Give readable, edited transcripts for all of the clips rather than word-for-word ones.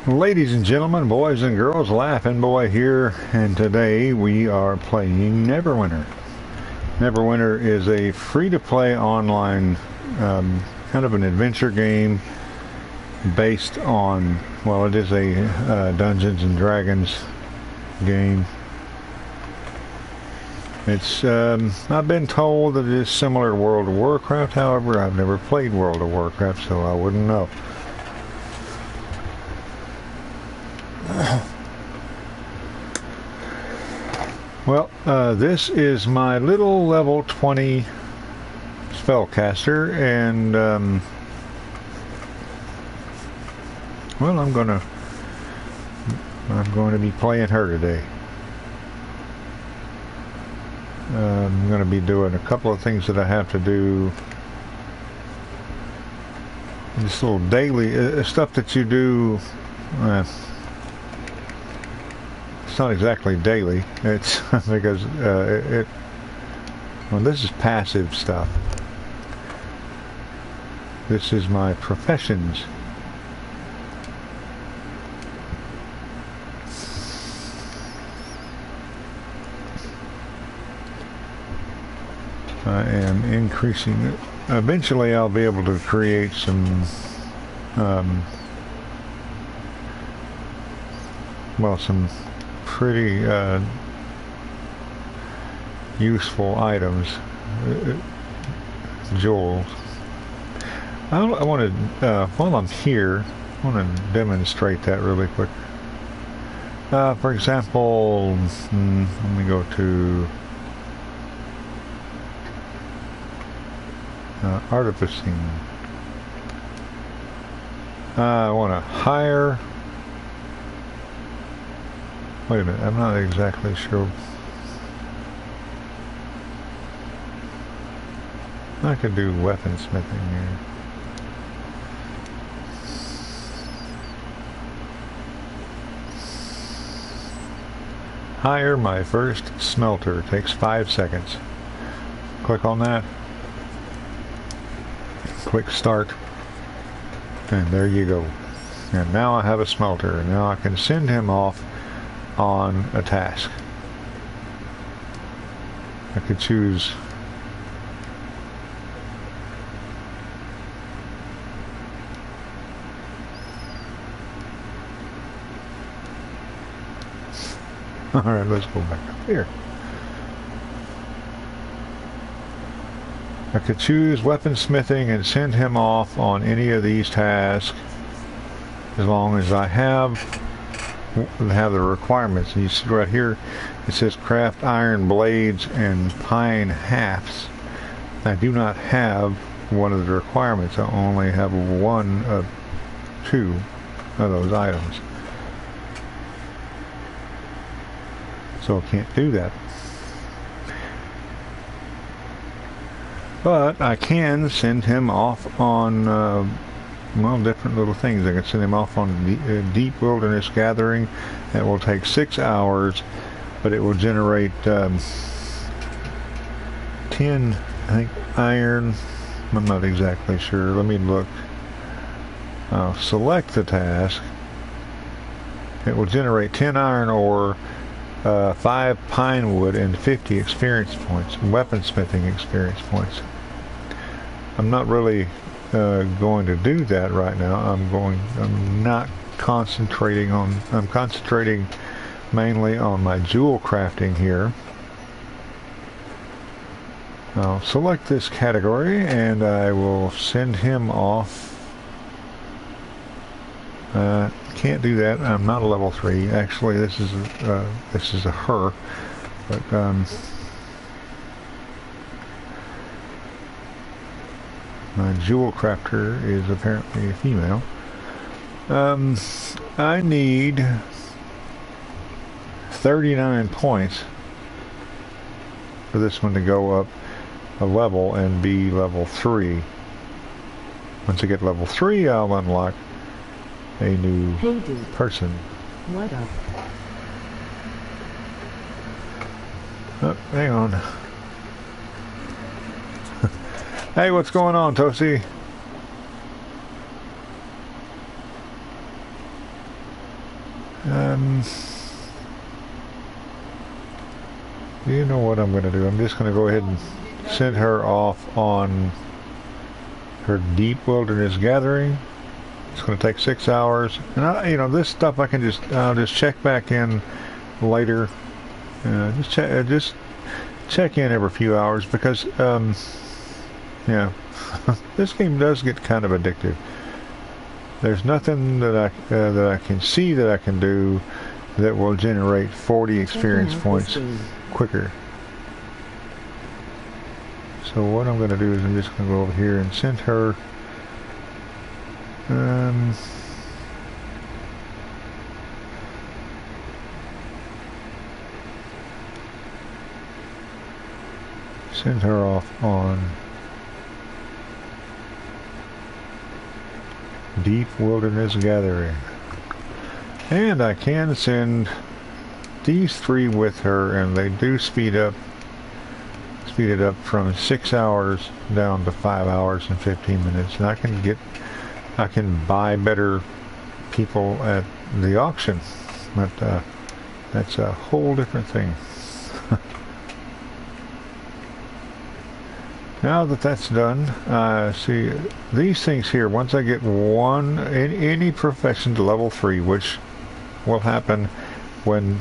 Ladies and gentlemen, boys and girls, LaffinBoy here, and today we are playing Neverwinter. Neverwinter is a free-to-play online kind of an adventure game based on, well, it is a Dungeons and Dragons game. It's I've been told that it is similar to World of Warcraft. However, I've never played World of Warcraft, so I wouldn't know. Well, this is my little level 20 spellcaster, and well, I'm going to be playing her today. I'm going to be doing a couple of things that I have to do. This little daily stuff that you do. It's not exactly daily. It's because well, this is passive stuff. This is my professions. I am increasing it. Eventually I'll be able to create some well, some pretty useful items, jewels. I want to, while I'm here, I want to demonstrate that really quick. For example, let me go to artificing. I want to hire. Wait a minute, I'm not exactly sure. I could do weaponsmithing here. Hire my first smelter. Takes 5 seconds. Click on that. Click start. And there you go. And now I have a smelter. And now I can send him off on a task. I could choose alright, let's go back up here. I could choose weaponsmithing and send him off on any of these tasks as long as I have the requirements. And you see right here it says craft iron blades and pine hafts. I do not have one of the requirements. I only have one of 2 of those items, so I can't do that. But I can send him off on well, different little things. I can send him off on the deep wilderness gathering. It will take 6 hours, but it will generate 10, I think, iron. I'm not exactly sure. Let me look. I'll select the task. It will generate 10 iron ore, 5 pine wood, and 50 experience points, weaponsmithing experience points. I'm not really going to do that right now. I'm not concentrating on, I'm concentrating mainly on my jewel crafting here. I'll select this category and I will send him off. Can't do that. I'm not a level 3. Actually, this is a her, but my jewel crafter is apparently a female. I need 39 points for this one to go up a level and be level 3. Once I get level 3, I'll unlock a new person. What up? Oh, hang on. Hey, what's going on, Tosi? You know what I'm going to do? I'm just going to go ahead and send her off on her deep wilderness gathering. It's going to take 6 hours, and you know, this stuff I can I'll just check back in later. Just check in every few hours because yeah, this game does get kind of addictive. There's nothing that I can see that I can do that will generate 40 experience points quicker. So what I'm going to do is I'm just going to go over here and send her off on Deep Wilderness Gathering. And I can send these 3 with her, and they do speed it up from 6 hours down to 5 hours and 15 minutes. And I can buy better people at the auction, but that's a whole different thing. Now that that's done, see these things here, once I get any profession to level 3, which will happen when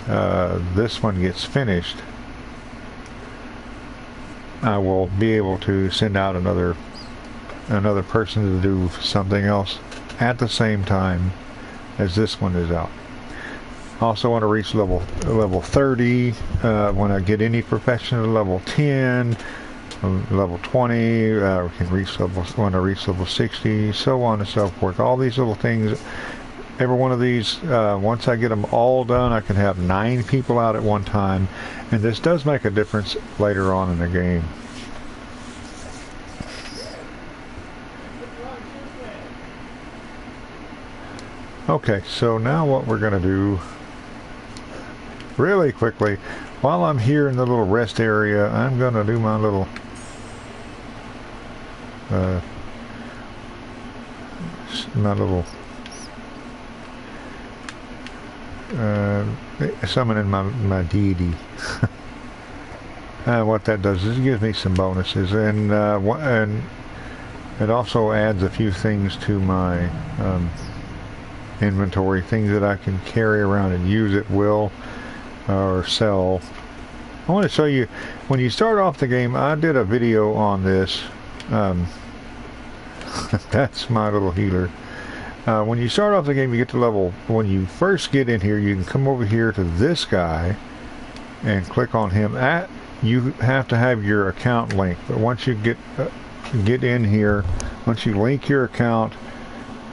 this one gets finished, I will be able to send out another person to do something else at the same time as this one is out. Also want to reach level 30 when I get any profession to level 10. Level 20, we can reach want to reach level 60, so on and so forth. All these little things, every one of these, once I get them all done, I can have 9 people out at one time, and this does make a difference later on in the game. Okay, so now what we're going to do really quickly, while I'm here in the little rest area, I'm going to do my little summoning my deity. What that does is it gives me some bonuses, and it also adds a few things to my inventory, things that I can carry around and use at will or sell. I want to show you, when you start off the game, I did a video on this. That's my little healer. When you start off the game, you get to level, when you first get in here, you can come over here to this guy and click on him. You have to have your account linked, but once you get in here, once you link your account,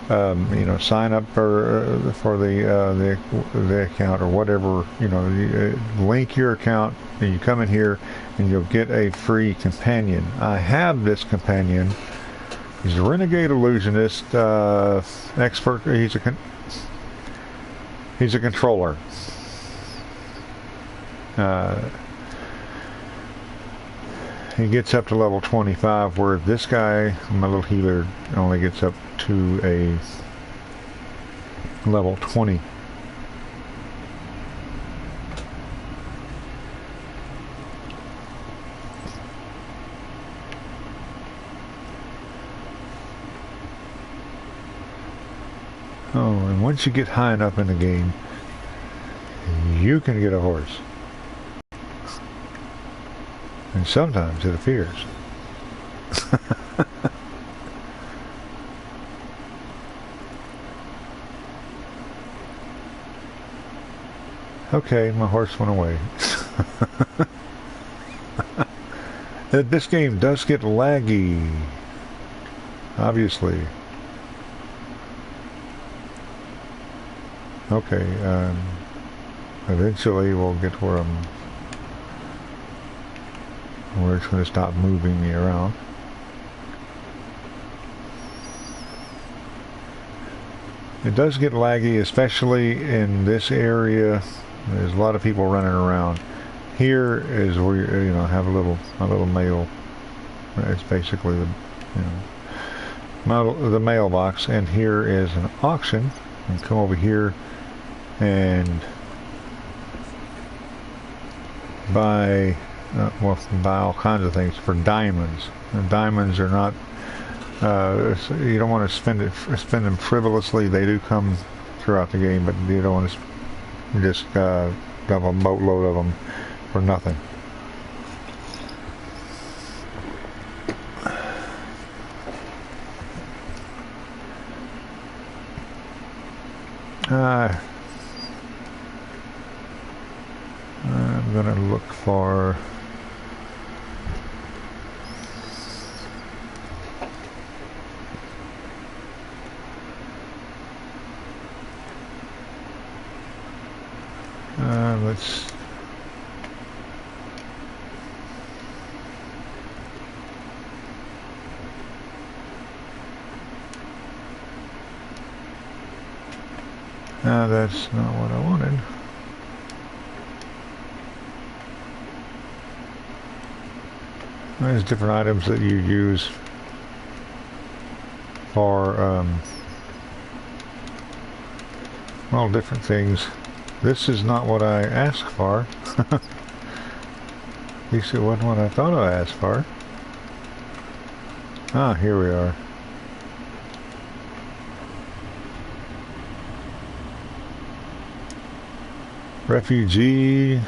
you know, sign up for the account or whatever, you know, link your account, and you come in here and you'll get a free companion. I have this companion. He's a renegade illusionist, expert. He's a controller. He gets up to level 25, where this guy, my little healer, only gets up to a level 20. Oh, and once you get high enough in the game, you can get a horse. And sometimes it appears. Okay, my horse went away. This game does get laggy, obviously. Okay, eventually we'll get where it's going to stop moving me around. It does get laggy, especially in this area. There's a lot of people running around. Here is where you know, have a little mail. It's basically the mailbox, and here is an auction. And come over here and buy well, buy all kinds of things for diamonds. And diamonds are not so you don't want to spend them frivolously. They do come throughout the game, but you don't want to just have a boatload of them for nothing. I'm gonna look for let's that's not what I wanted. There's different items that you use for well, different things. This is not what I asked for. At least it wasn't what I thought I asked for. Ah, here we are. Refugee.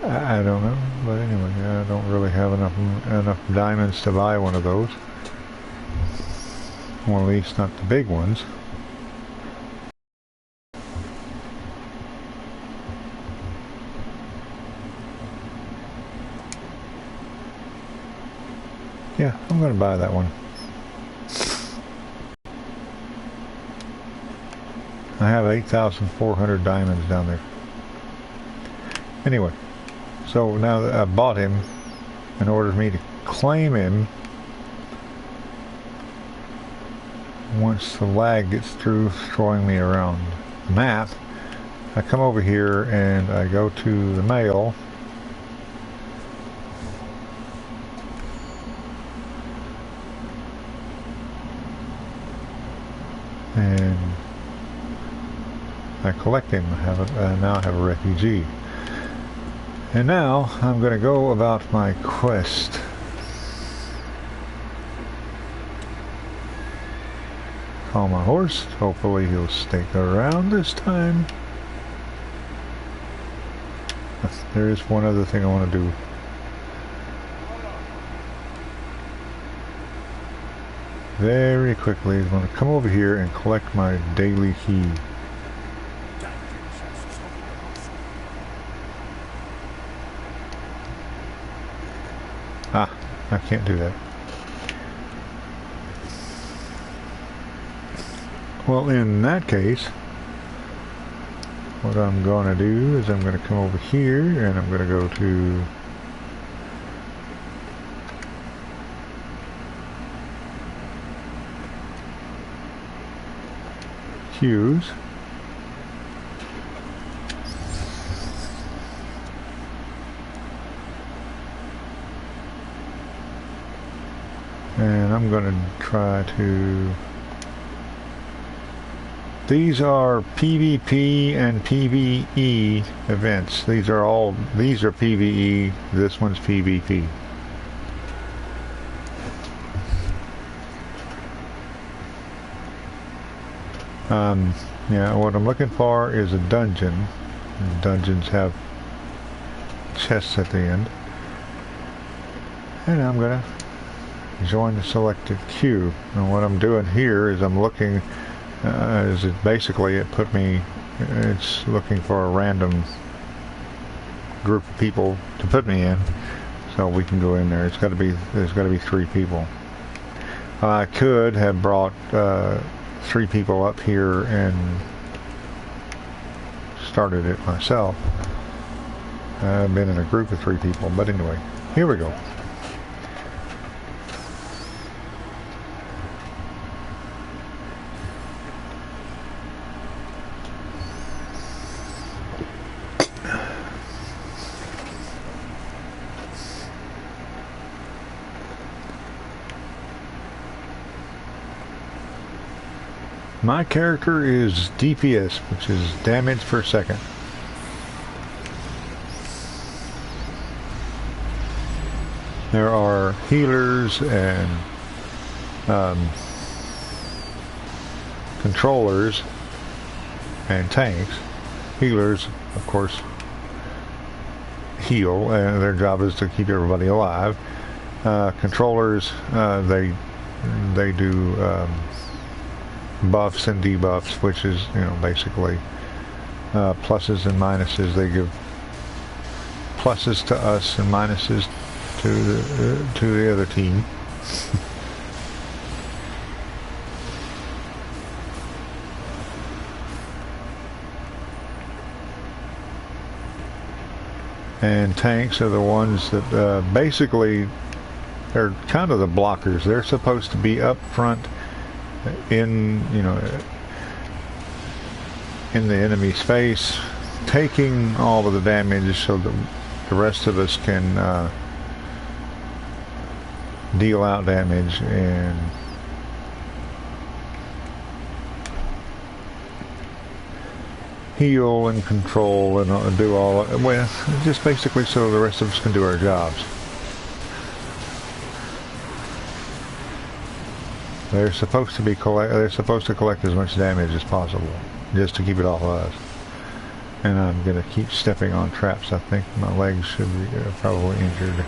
I don't know, but anyway, I don't really have enough diamonds to buy one of those. Well, at least not the big ones. Yeah, I'm going to buy that one. I have 8,400 diamonds down there. Anyway, so now that I bought him, in order for me to claim him, once the lag gets through throwing me around the map, I come over here and I go to the mail. And I collect him. I now have a refugee. And now I'm going to go about my quest. Call my horse. Hopefully he'll stick around this time. There is one other thing I want to do. Very quickly, I'm going to come over here and collect my daily key. Ah, I can't do that. Well, in that case, what I'm going to do is I'm going to come over here and I'm going to go to queues. And I'm going to try to... These are PvP and PvE events. These are PvE. This one's PvP. Yeah, what I'm looking for is a dungeon. Dungeons have chests at the end. And I'm going to join the selected queue. And what I'm doing here is I'm looking, it put me, it's looking for a random group of people to put me in, so we can go in there. There's got to be 3 people. I could have brought 3 people up here and started it myself. I've been in a group of 3 people, but anyway, here we go. My character is DPS, which is damage per second. There are healers and controllers and tanks. Healers, of course, heal, and their job is to keep everybody alive. Controllers, they do buffs and debuffs, which is, you know, basically pluses and minuses. They give pluses to us and minuses to the other team. And tanks are the ones that basically they're kind of the blockers. They're supposed to be up front in, you know, in the enemy's face, taking all of the damage so that the rest of us can deal out damage and heal and control and do all, well, just basically so the rest of us can do our jobs. They're supposed to be they're supposed to collect as much damage as possible, just to keep it off us. And I'm gonna keep stepping on traps. I think my legs should be probably injured.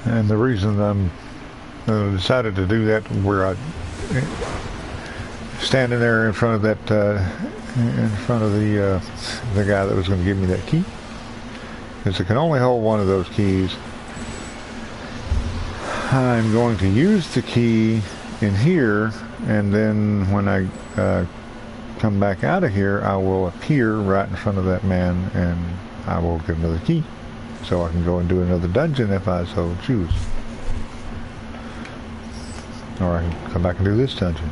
And the reason I'm decided to do that, where I standing there in front of that, in front of the guy that was going to give me that key, is it can only hold one of those keys. I'm going to use the key in here, and then when I come back out of here, I will appear right in front of that man, and I will get another key. So I can go and do another dungeon if I so choose. Or I can come back and do this dungeon.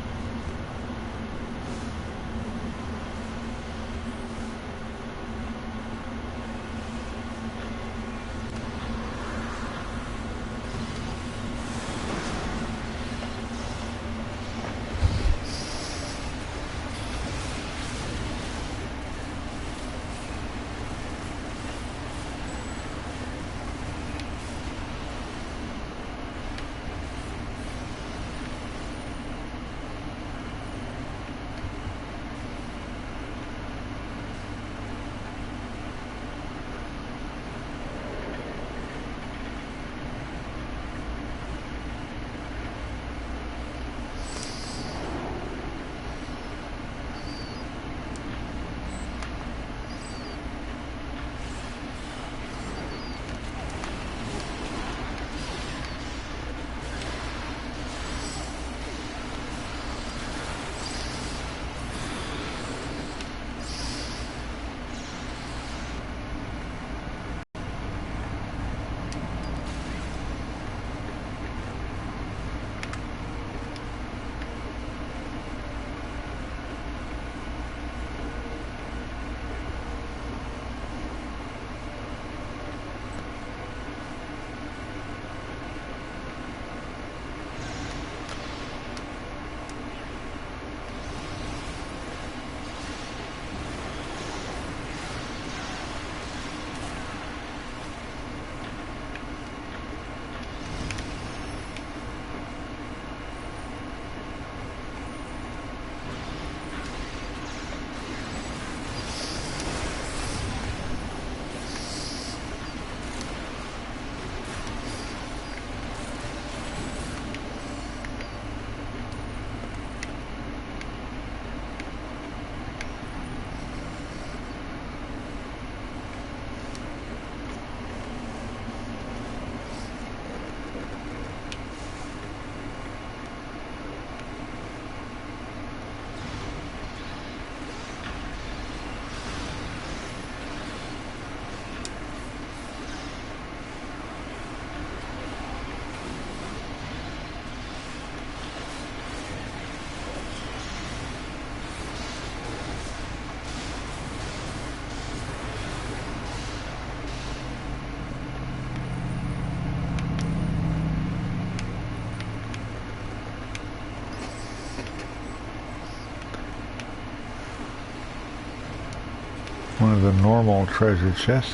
One of the normal treasure chests.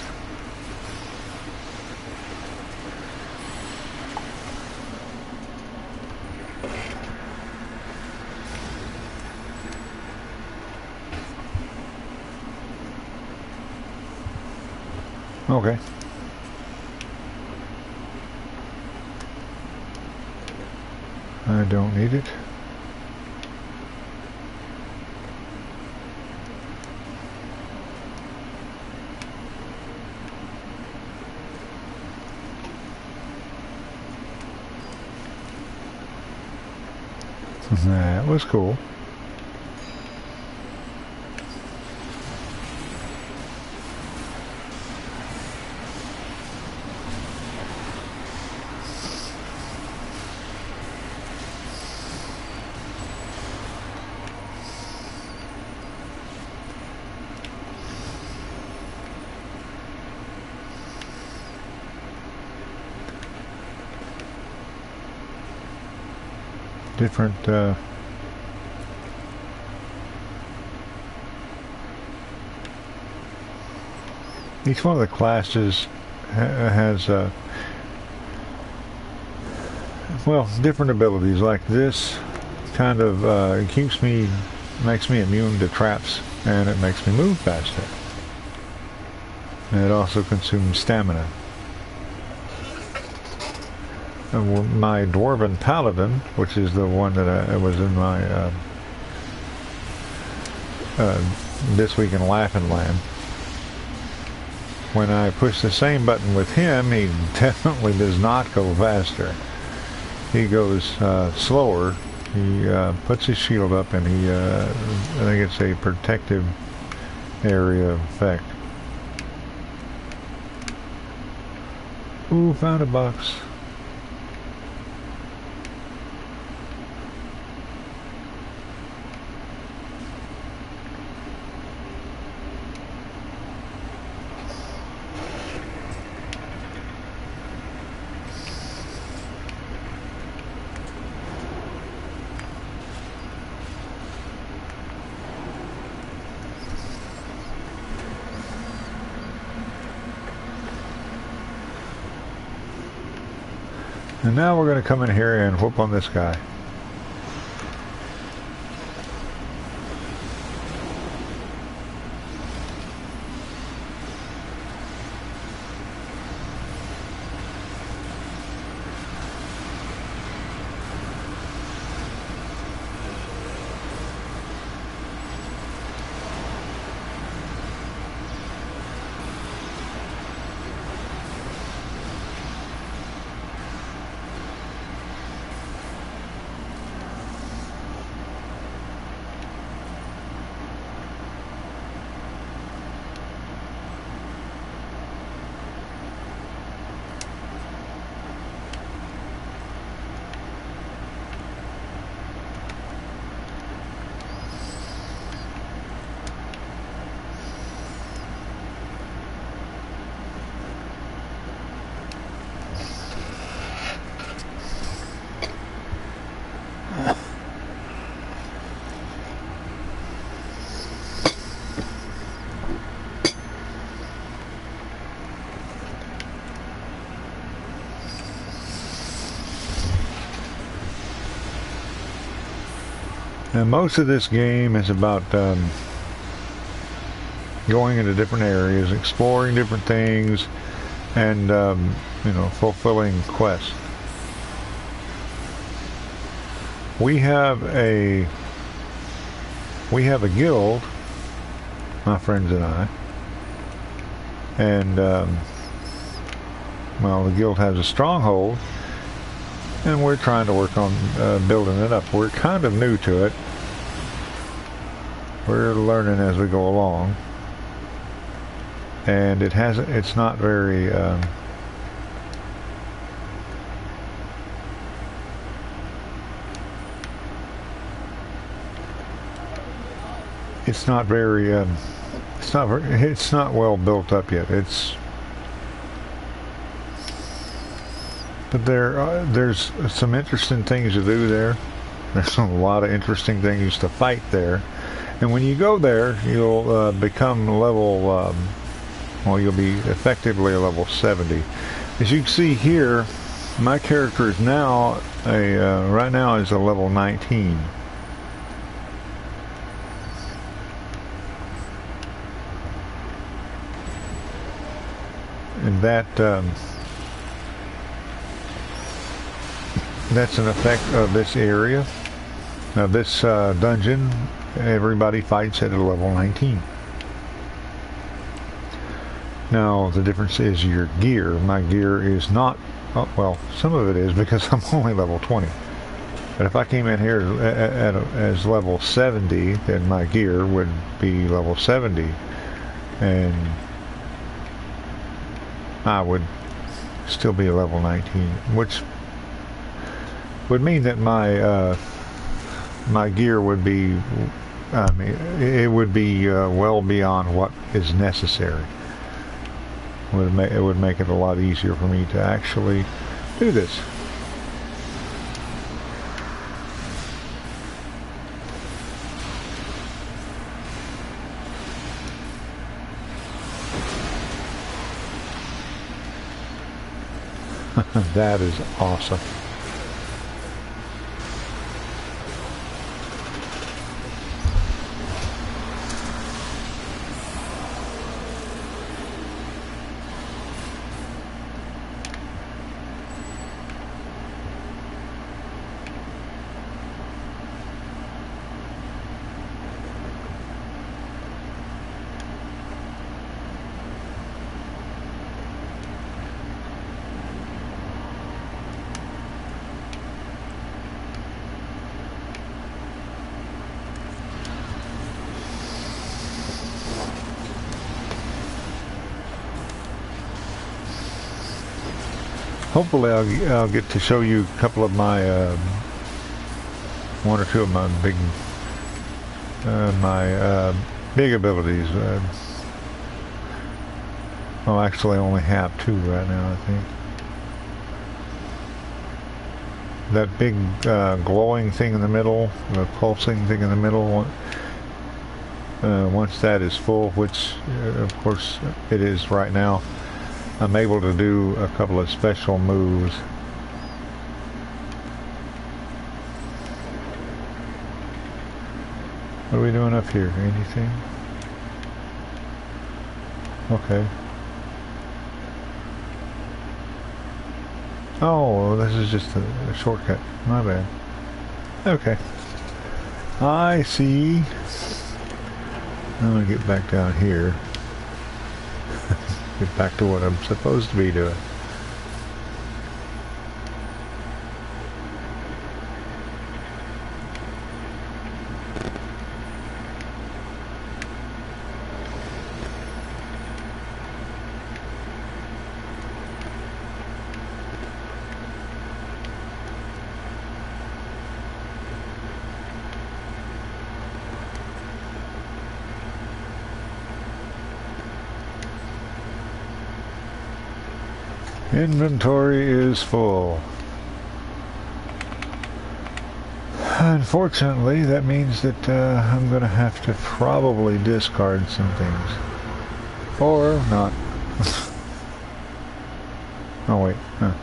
Okay. I don't need it. That was cool. Different each one of the classes has well, different abilities. Like this kind of makes me immune to traps, and it makes me move faster. And it also consumes stamina. My Dwarven Paladin, which is the one that was in my This Week in Laffin Land, when I push the same button with him, he definitely does not go faster. He goes slower. He puts his shield up, and I think it's a protective area effect. Ooh, found a box. And now we're going to come in here and whoop on this guy. And most of this game is about going into different areas, exploring different things, and you know, fulfilling quests. We have a guild, my friends and I, and well, the guild has a stronghold, and we're trying to work on building it up. We're kind of new to it. We're learning as we go along, and it's not very it's not well built up yet. But there's some interesting things to do there. There's a lot of interesting things to fight there, And when you go there, you'll become level, well, you'll be effectively a level 70. As you can see here, my character is now right now is a level 19. And that's an effect of this area. Now this dungeon, everybody fights at a level 19. Now the difference is your gear. My gear is not, well, some of it is because I'm only level 20. But if I came in here as level 70, then my gear would be level 70. And I would still be a level 19, which would mean that my my gear would be, I mean, it would be well beyond what is necessary. It would make it a lot easier for me to actually do this. That is awesome. Hopefully I'll get to show you a couple of my, one or two of my big abilities. Well, actually I only have two right now, I think. That big glowing thing in the middle, the pulsing thing in the middle, once that is full, which of course it is right now, I'm able to do a couple of special moves. What are we doing up here? Anything? Okay. Oh, this is just a shortcut. My bad. Okay. I see. I'm gonna get back down here. Get back to what I'm supposed to be doing. Inventory is full. Unfortunately, that means that I'm going to have to probably discard some things. Or not. Oh wait. Huh.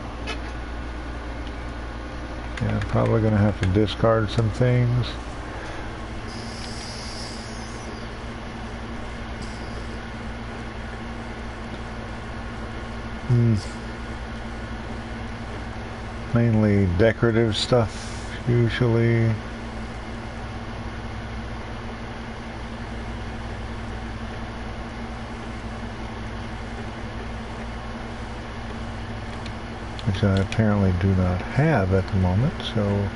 Yeah, I'm probably going to have to discard some things. Mainly decorative stuff, usually. Which I apparently do not have at the moment, so...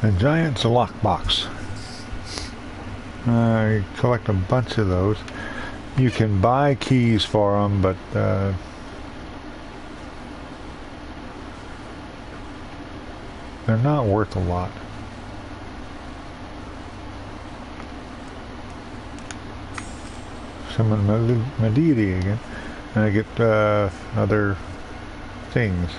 A giant lockbox. I collect a bunch of those. You can buy keys for them, but they're not worth a lot. Summon my deity again, and I get other things.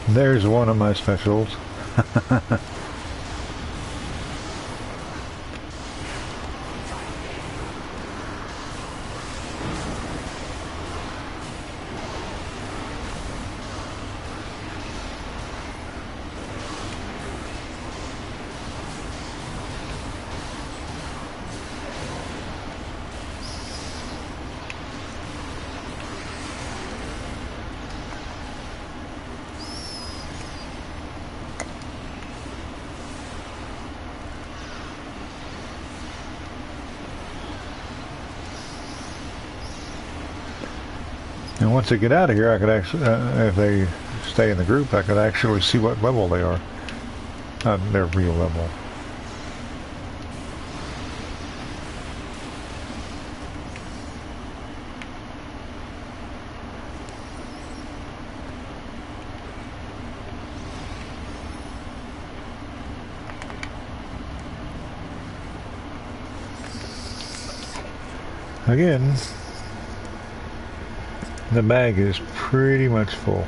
There's one of my specials. And once they get out of here, I could actually, if they stay in the group, I could actually see what level they are. Not their real level. Again, the bag is pretty much full.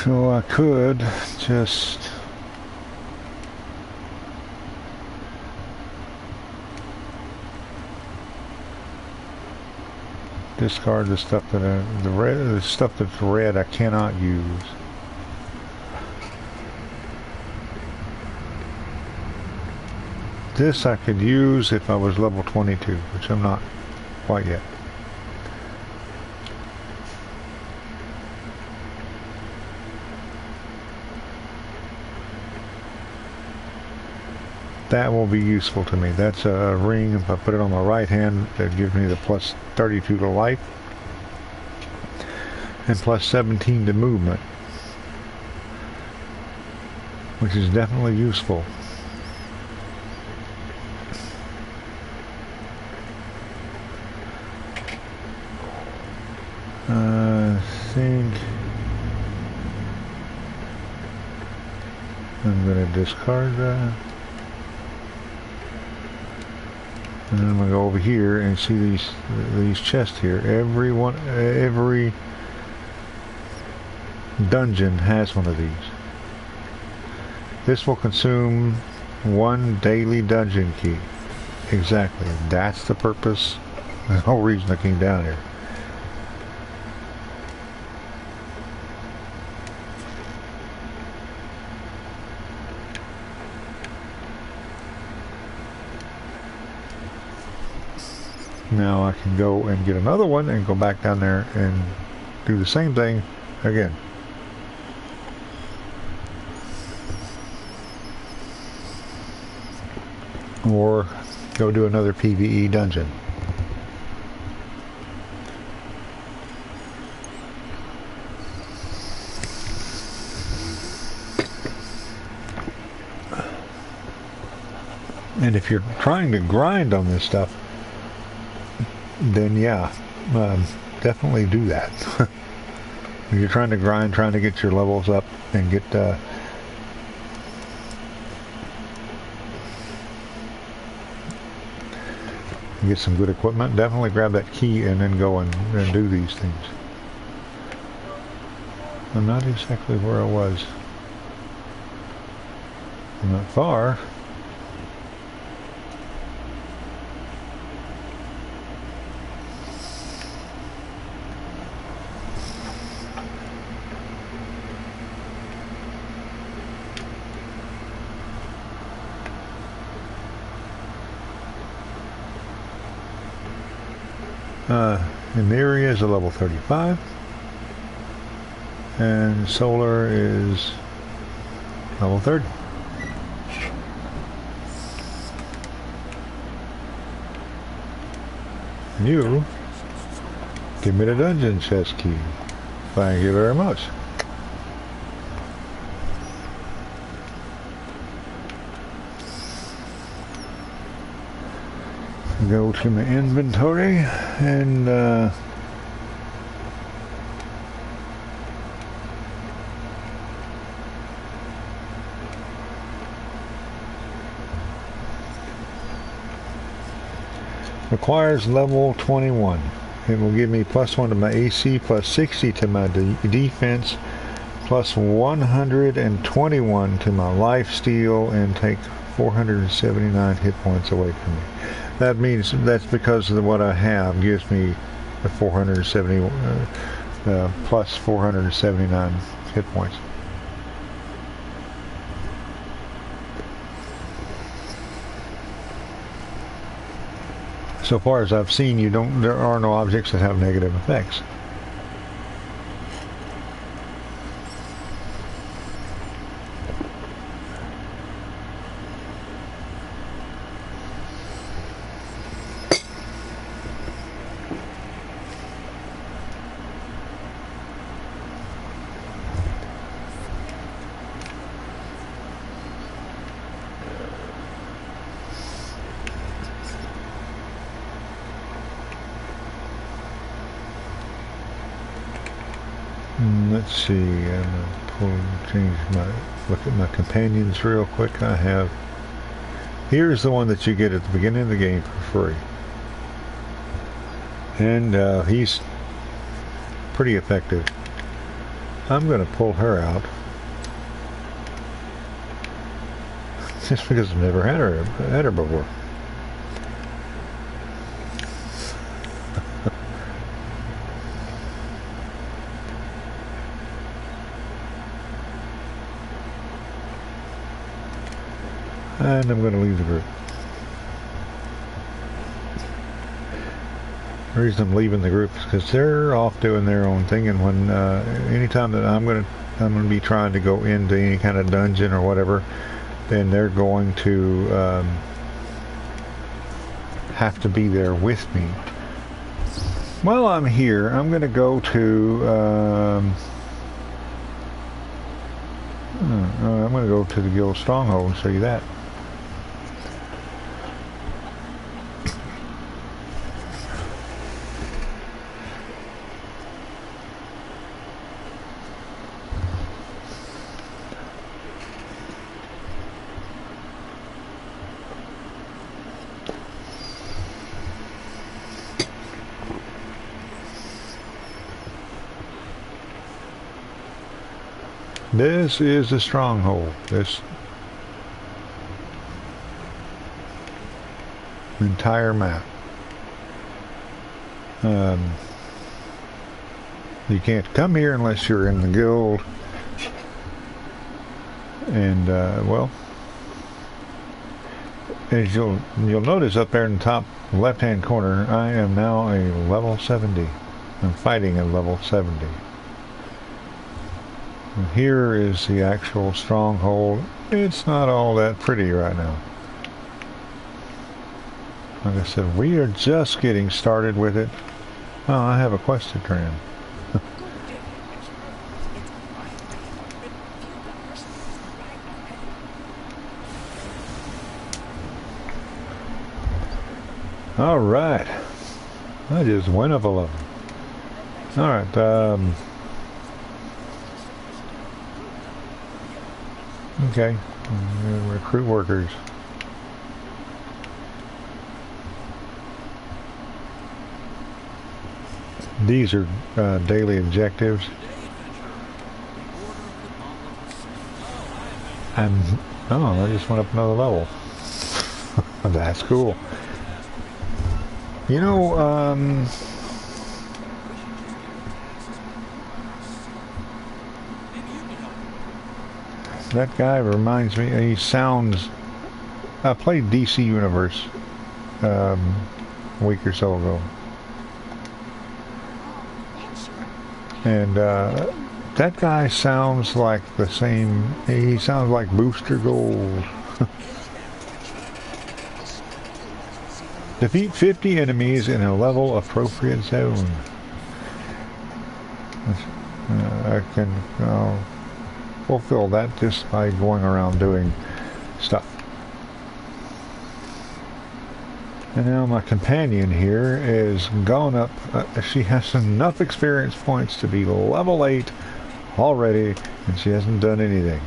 So I could just discard the stuff that the stuff that's red I cannot use. This I could use if I was level 22, which I'm not quite yet. That will be useful to me. That's a ring. If I put it on my right hand, that gives me the plus 32 to life and plus 17 to movement, which is definitely useful. I think I'm going to discard that. And then I'm gonna go over here and see these chests here. Every dungeon has one of these. This will consume one daily dungeon key. Exactly. That's the purpose. The whole reason I came down here. Now I can go and get another one and go back down there and do the same thing again. or go do another PvE dungeon. And if you're trying to grind on this stuff, then yeah, definitely do that. If you're trying to grind, trying to get your levels up and get some good equipment, definitely grab that key and then go and do these things. I'm not exactly where I was. I'm not far. In the area is a level 35, and solar is level 30. You give me the dungeon chest key. Thank you very much. Go to my inventory and requires level 21. It will give me +1 to my AC, +60 to my defense, +121 to my life steal, and take 479 hit points away from me. That means that's because of what I have gives me the 470 plus 479 hit points. So far as I've seen, there are no objects that have negative effects. Let's see, I'm going to look at my companions real quick. Here's the one that you get at the beginning of the game for free. And he's pretty effective. I'm going to pull her out. Just because I've never had her before. And I'm going to leave the group. The reason I'm leaving the group is because they're off doing their own thing, and when anytime that I'm going to be trying to go into any kind of dungeon or whatever, then they're going to have to be there with me. While I'm here, I'm going to go to I'm going to go to the guild stronghold and show you that. This is the stronghold. This entire map. You can't come here unless you're in the guild. And well, as you'll notice up there in the top left-hand corner, I am now a level 70. I'm fighting at level 70. And here is the actual stronghold. It's not all that pretty right now. Like I said, we are just getting started with it. Oh, I have a quest to turn in. All right. I just went up a level. All right. Okay. Recruit workers. These are daily objectives. And oh, I just went up another level. That's cool. You know, that guy reminds me. He sounds. I played DC Universe a week or so ago, and that guy sounds like the same. He sounds like Booster Gold. Defeat 50 enemies in a level appropriate zone. I can fulfill that just by going around doing stuff. And now my companion here is gone up. She has enough experience points to be level 8 already, and she hasn't done anything.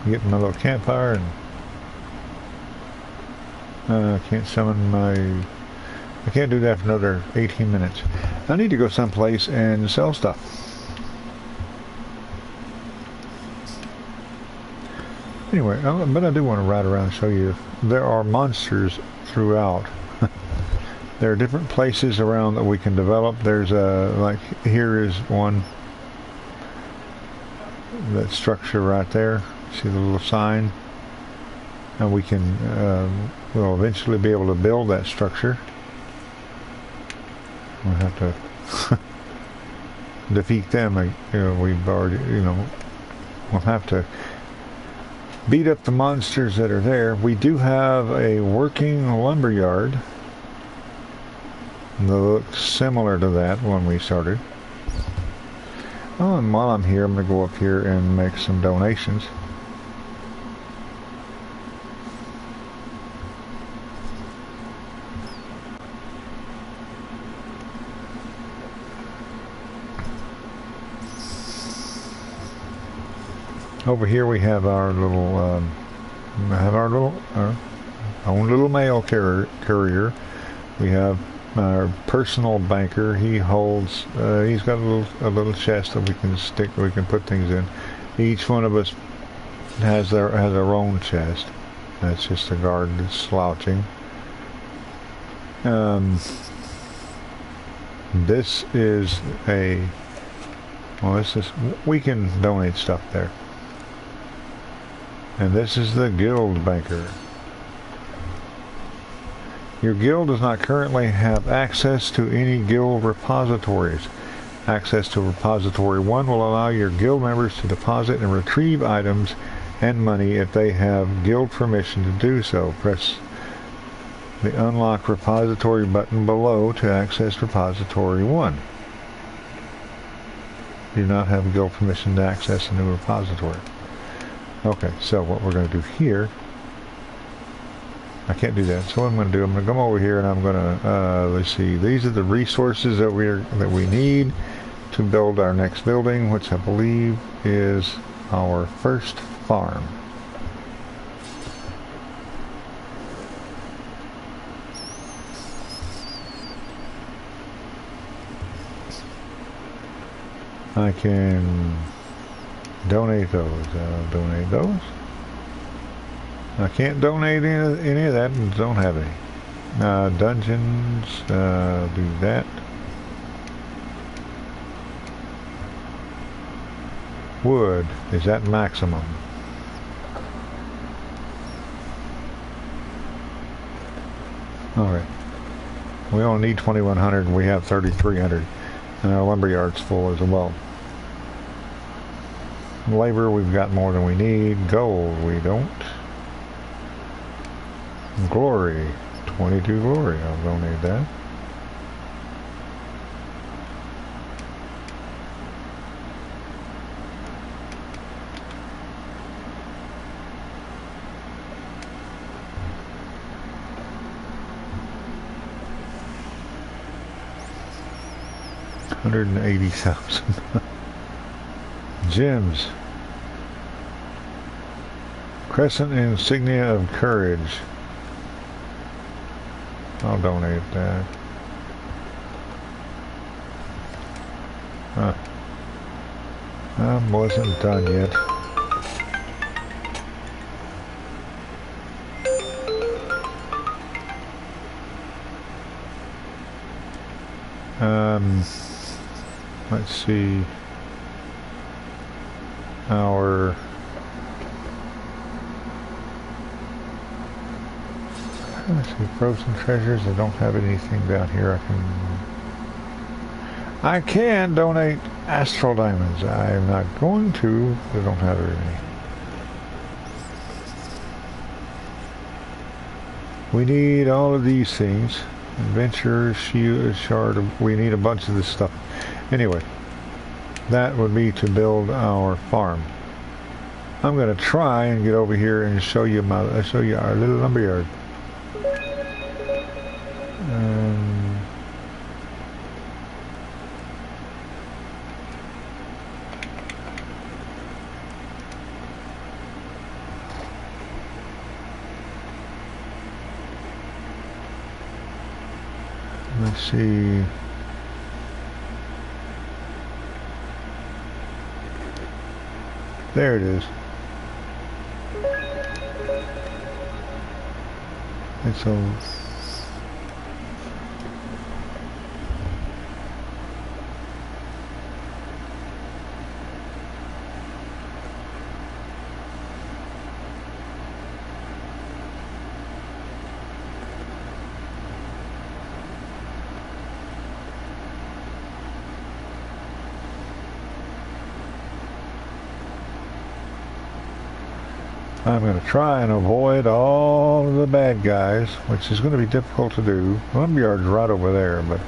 Get my little campfire, and I can't summon my. I can't do that for another 18 minutes. I need to go someplace and sell stuff. Anyway, but I do want to ride around and show you. There are monsters throughout. There are different places around that we can develop. There's like here is one. That structure right there. See the little sign? And we can, we'll eventually be able to build that structure. We'll have to defeat them. We've already, we'll have to beat up the monsters that are there. We do have a working lumber yard that looks similar to that when we started. Oh, and while I'm here, I'm going to go up here and make some donations. Over here we have our little, our own little mail courier. We have our personal banker. He holds. He's got a little chest that we can put things in. Each one of us has our own chest. That's just a guard that's slouching. This is we can donate stuff there. And this is the guild banker. Your guild does not currently have access to any guild repositories. Access to repository 1 will allow your guild members to deposit and retrieve items and money if they have guild permission to do so. Press the unlock repository button below to access repository 1. You do not have guild permission to access a new repository. Okay, so what we're going to do here, I can't do that. So what I'm going to do, I'm going to come over here and I'm going to, let's see, these are the resources that we need to build our next building, which I believe is our first farm. I can donate those. I'll donate those. I can't donate any of that and don't have any. Dungeons, do that. wood is at maximum. Alright. We only need 2,100 and we have 3,300. And our lumberyard's full as well. Labor, we've got more than we need. Gold, we don't. Glory, 22 glory. I'll donate that. $180,000. Gems. Crescent insignia of courage. I'll donate that. I wasn't done yet. Let's see. Let's see, frozen treasures. I don't have anything down here. I can donate astral diamonds. I'm not going to. I don't have any. We need all of these things. Adventure, shard. We need a bunch of this stuff. Anyway, that would be to build our farm. I'm going to try and get over here and show you our little lumberyard. Let's see. There it is. It's a I'm going to try and avoid all of the bad guys, which is going to be difficult to do. The lumberyard's right over there, but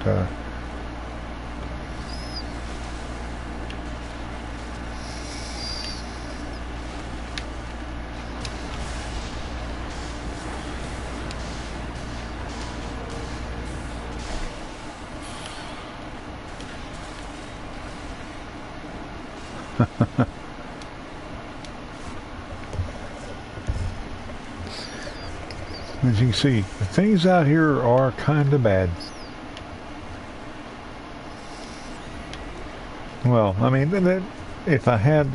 as you can see, the things out here are kind of bad. Well, I mean, if I had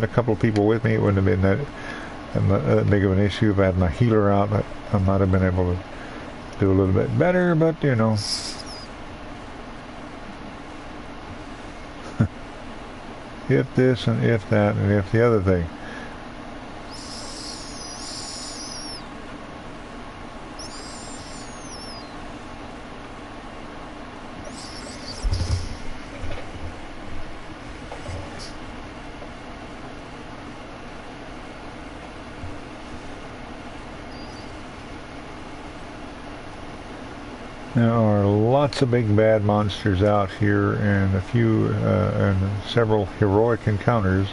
a couple of people with me, it wouldn't have been that big of an issue. If I had my healer out, I might have been able to do a little bit better. But you know, if this and if that and if the other thing. There are lots of big bad monsters out here, and and several heroic encounters.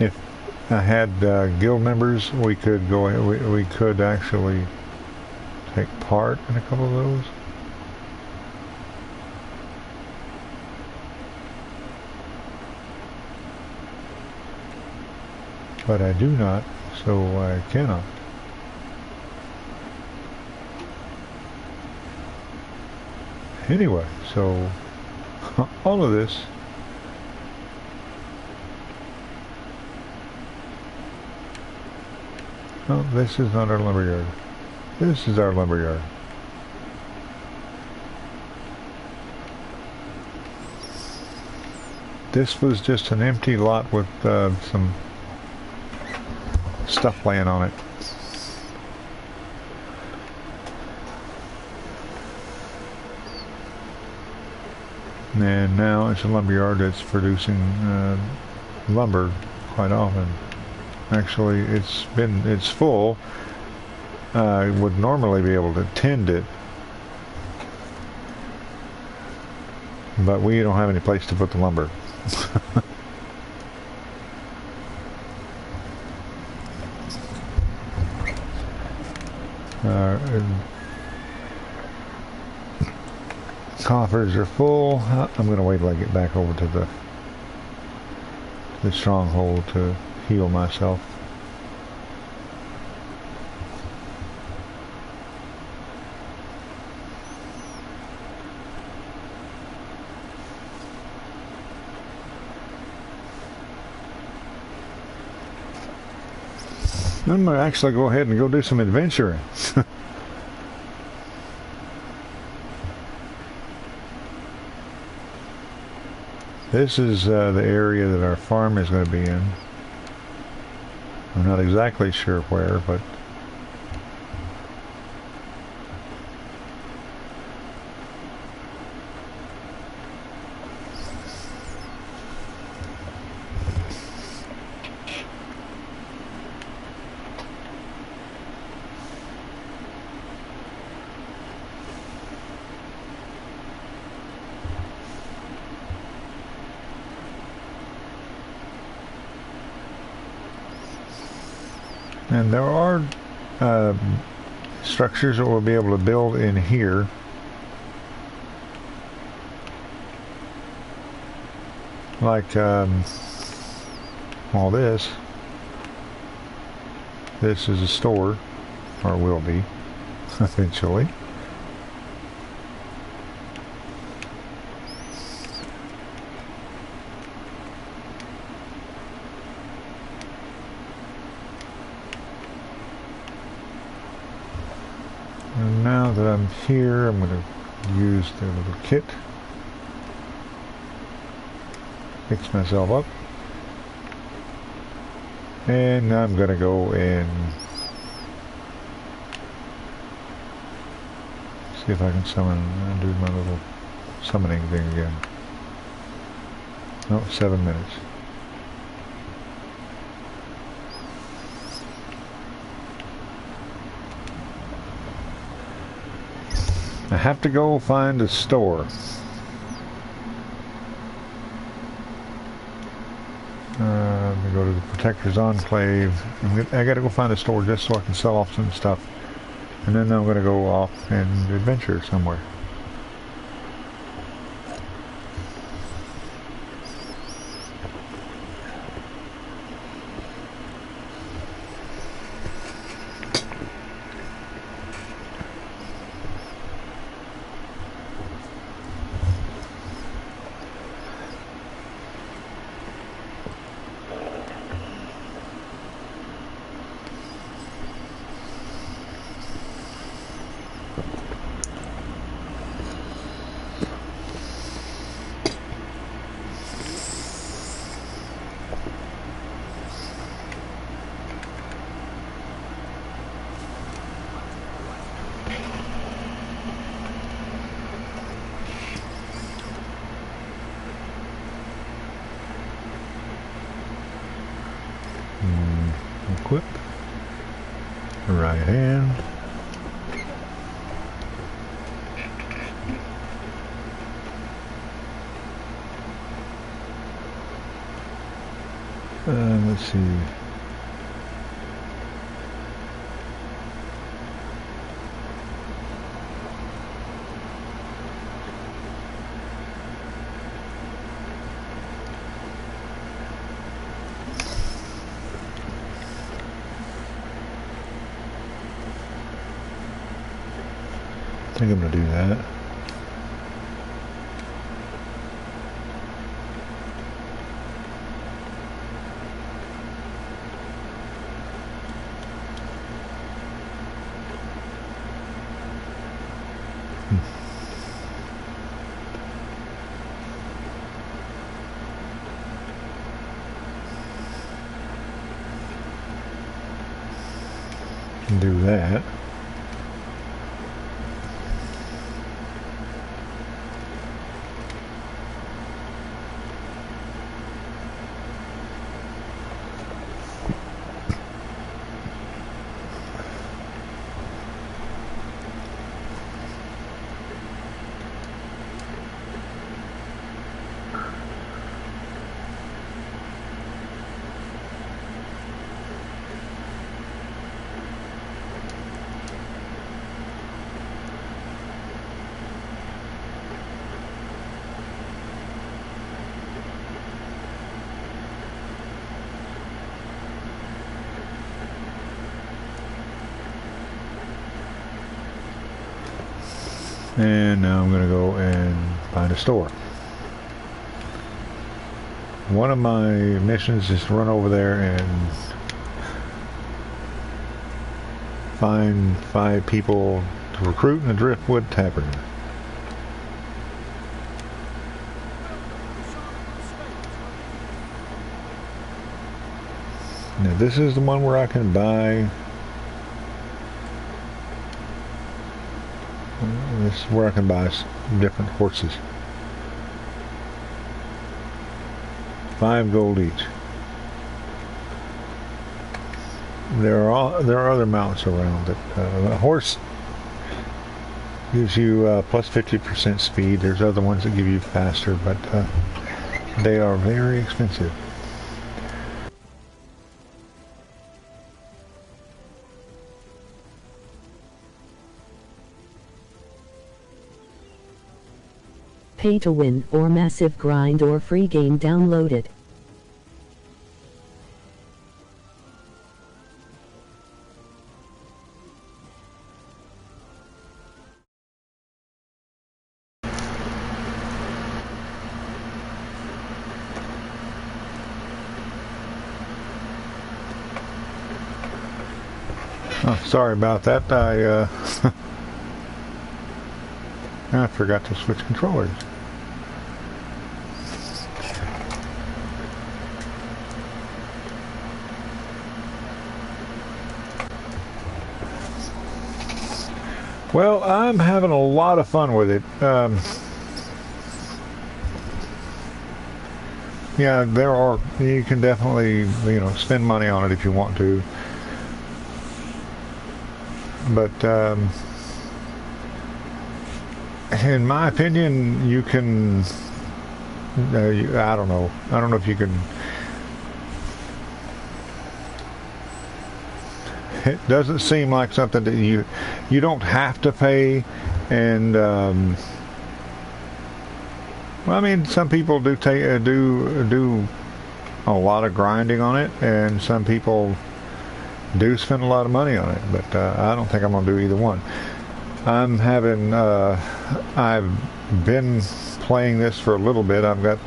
If I had guild members, we could actually take part in a couple of those. But I do not, so I cannot. Anyway, so all of this no, this is not our lumberyard. This is our lumberyard. this was just an empty lot with some stuff laying on it. And now it's a lumberyard that's producing lumber quite often. Actually, it's full. I would normally be able to tend it, but we don't have any place to put the lumber. Coffers are full. I'm going to wait till I get back over to the stronghold to heal myself. I'm going to actually go ahead and go do some adventuring. This is the area that our farm is going to be in. I'm not exactly sure where, but and there are structures that we'll be able to build in here. Like all this. This is a store, or will be, eventually. And now that I'm here, I'm going to use the little kit. Fix myself up. And I'm going to go and see if I can summon, do my little summoning thing again. No, 7 minutes. I have to go find a store. Let me go to the Protector's Enclave. I gotta go find a store just so I can sell off some stuff. And then I'm gonna go off and adventure somewhere. Equip. Right hand. Let's see. I think I'm going to do that. Do that. And now I'm going to go and find a store. One of my missions is to run over there and find 5 people to recruit in the Driftwood Tavern. Now this is the one where I can buy. This is where I can buy different horses. 5 gold each. There are other mounts around that a horse gives you plus 50% speed. There's other ones that give you faster, but they are very expensive. Pay to win or massive grind or free game downloaded. Oh, sorry about that. I forgot to switch controllers. Well, I'm having a lot of fun with it. Yeah, you can definitely, spend money on it if you want to. But in my opinion, you can. I don't know. I don't know if you can. It doesn't seem like something that you don't have to pay, and well, I mean, some people do do a lot of grinding on it, and some people do spend a lot of money on it. But I don't think I'm gonna do either one. I've been playing this for a little bit. I've got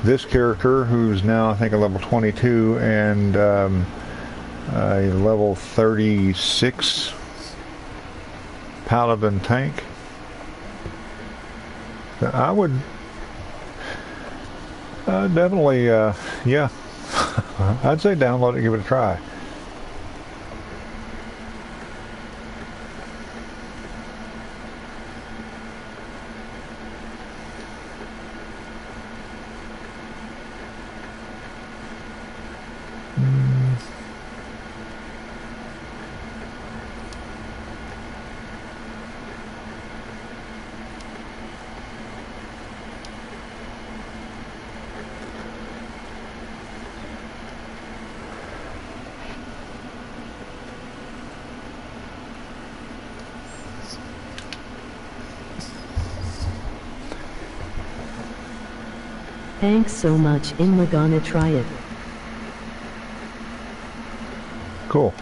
this character who's now I think a level 22 and a level 36 paladin tank. I would definitely, yeah, I'd say download it, give it a try. Thanks so much, and we're gonna try it. Cool.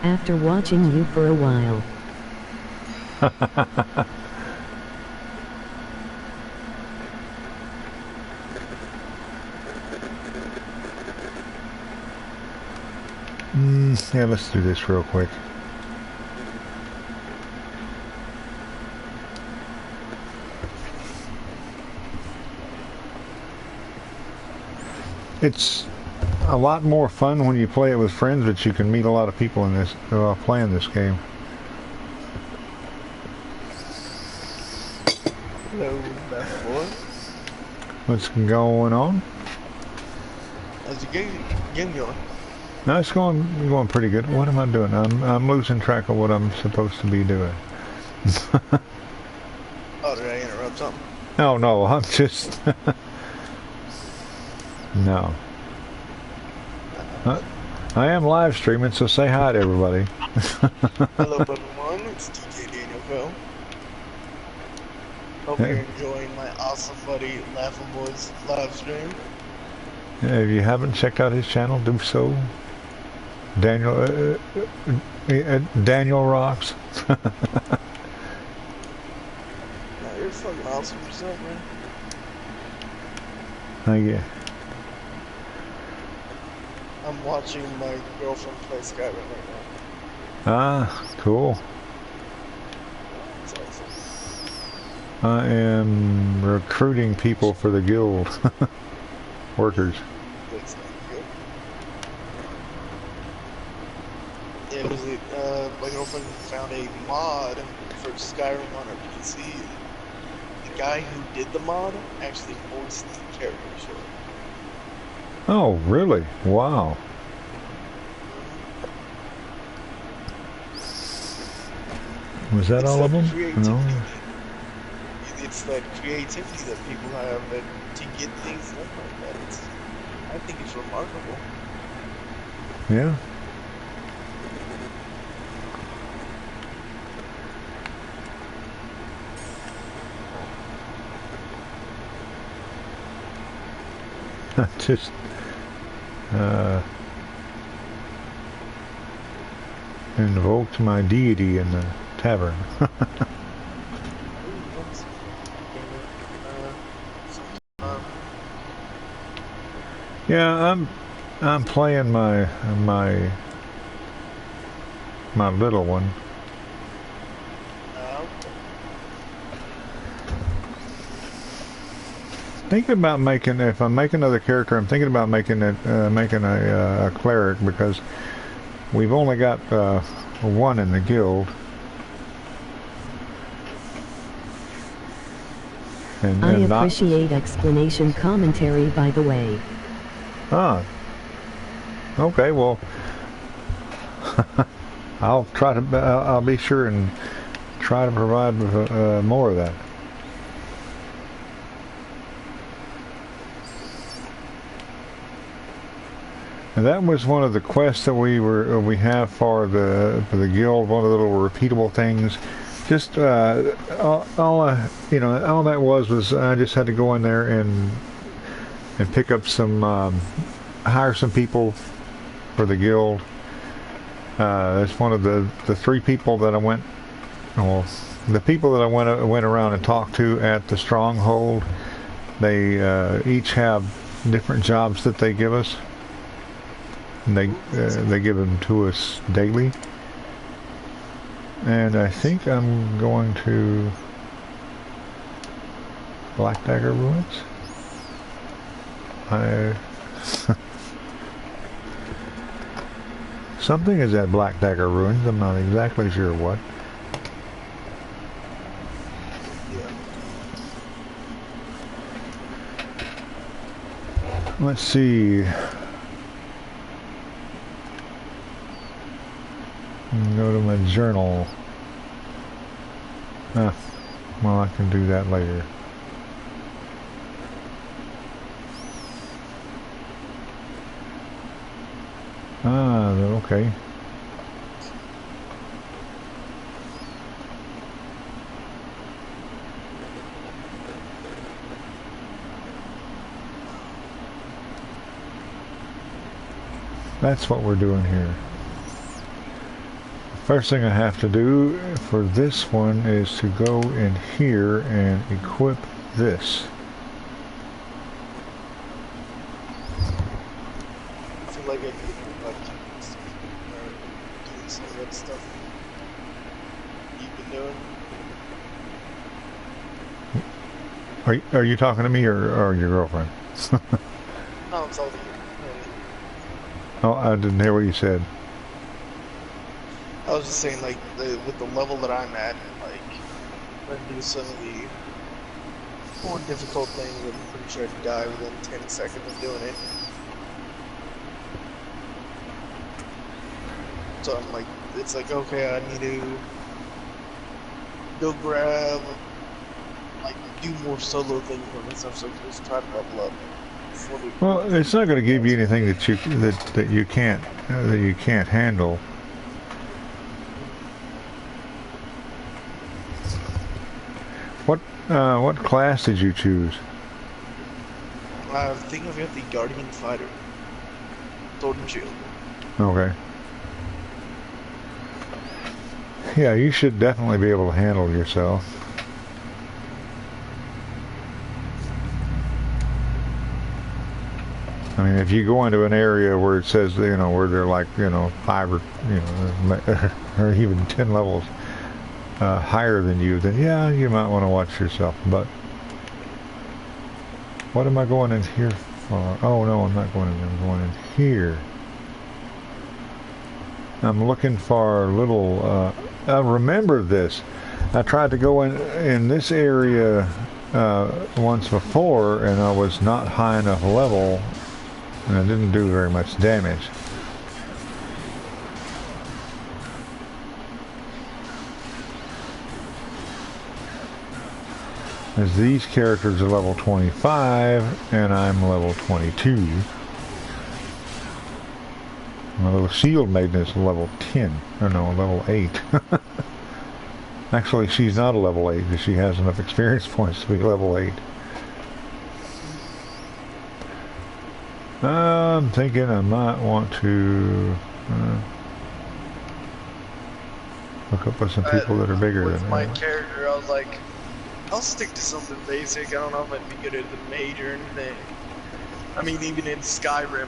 After watching you for a while. Yeah, let's do this real quick. It's a lot more fun when you play it with friends, but you can meet a lot of people in this playing this game. Hello, LaffinBoy. What's going on? How's the game going? No, it's going pretty good. What am I doing? I'm losing track of what I'm supposed to be doing. Oh, did I interrupt something? No, I'm just no. I am live streaming, so say hi to everybody. Hello, everyone. It's DJ Daniel. Hope you're enjoying my awesome buddy LaffinBoy's live stream. If you haven't checked out his channel, do so. Daniel rocks. Nah, you're fucking awesome yourself, man. Yeah. I'm watching my girlfriend play Skyrim right now. Ah, cool. It's awesome. I am recruiting people for the guild. Workers. Good stuff. Good. Yeah, my girlfriend found a mod for Skyrim on her PC. The guy who did the mod actually voiced the character show. Oh, really? Wow. Was that all of them? No. It's that creativity that people have to get things done like that. I think it's remarkable. Yeah. Just invoked my deity in the tavern. Yeah, I'm playing my little one. Thinking about making, if I make another character, I'm thinking about making it a cleric, because we've only got one in the guild. And I appreciate explanation commentary, by the way. Ah. Okay, well, I'll try to. I'll be sure and try to provide more of that. And that was one of the quests that we have for the guild. One of the little repeatable things. Just all that was I just had to go in there and pick up some hire some people for the guild. That's one of the three people that I went. Well, the people that I went around and talked to at the stronghold. They each have different jobs that they give us. And they give them to us daily. And I think I'm going to Black Dagger Ruins. Something is at Black Dagger Ruins. I'm not exactly sure what. Let's see. Go to my journal. Well, I can do that later. Ah, okay. That's what we're doing here. First thing I have to do for this one is to go in here and equip this. I feel like I could like doing some of that stuff you've been doing. Are you talking to me or your girlfriend? No, I'm talking to you. Oh, I didn't hear what you said. I was just saying, like, with the level that I'm at, like, I'm gonna do some of the more difficult things. I'm pretty sure I'd die within 10 seconds of doing it. So I'm like, it's like, okay, I need to go grab, like, do more solo things and stuff, so just try to level up. Well, it's not going to give you anything that you can't handle. What class did you choose? I think I've got the Guardian Fighter. Sword and Shield. Okay. Yeah, you should definitely be able to handle yourself. I mean, if you go into an area where it says, you know, where they're like, you know, 5 or, you know, or even 10 levels higher than you, then yeah, you might want to watch yourself. But what am I going in here for? Oh no, I'm not going in there. I'm going in here. I'm looking for a little. I remember this. I tried to go in this area once before, and I was not high enough level, and I didn't do very much damage. As these characters are level 25, and I'm level 22. My little shield maiden is level 10. Or no, level 8. Actually, she's not a level 8, because she has enough experience points to be level 8. I'm thinking I might want to hook up with some people that are bigger than me. With my character, I was like, I'll stick to something basic. I don't know if I'd be good at the mage or anything. I mean, even in Skyrim,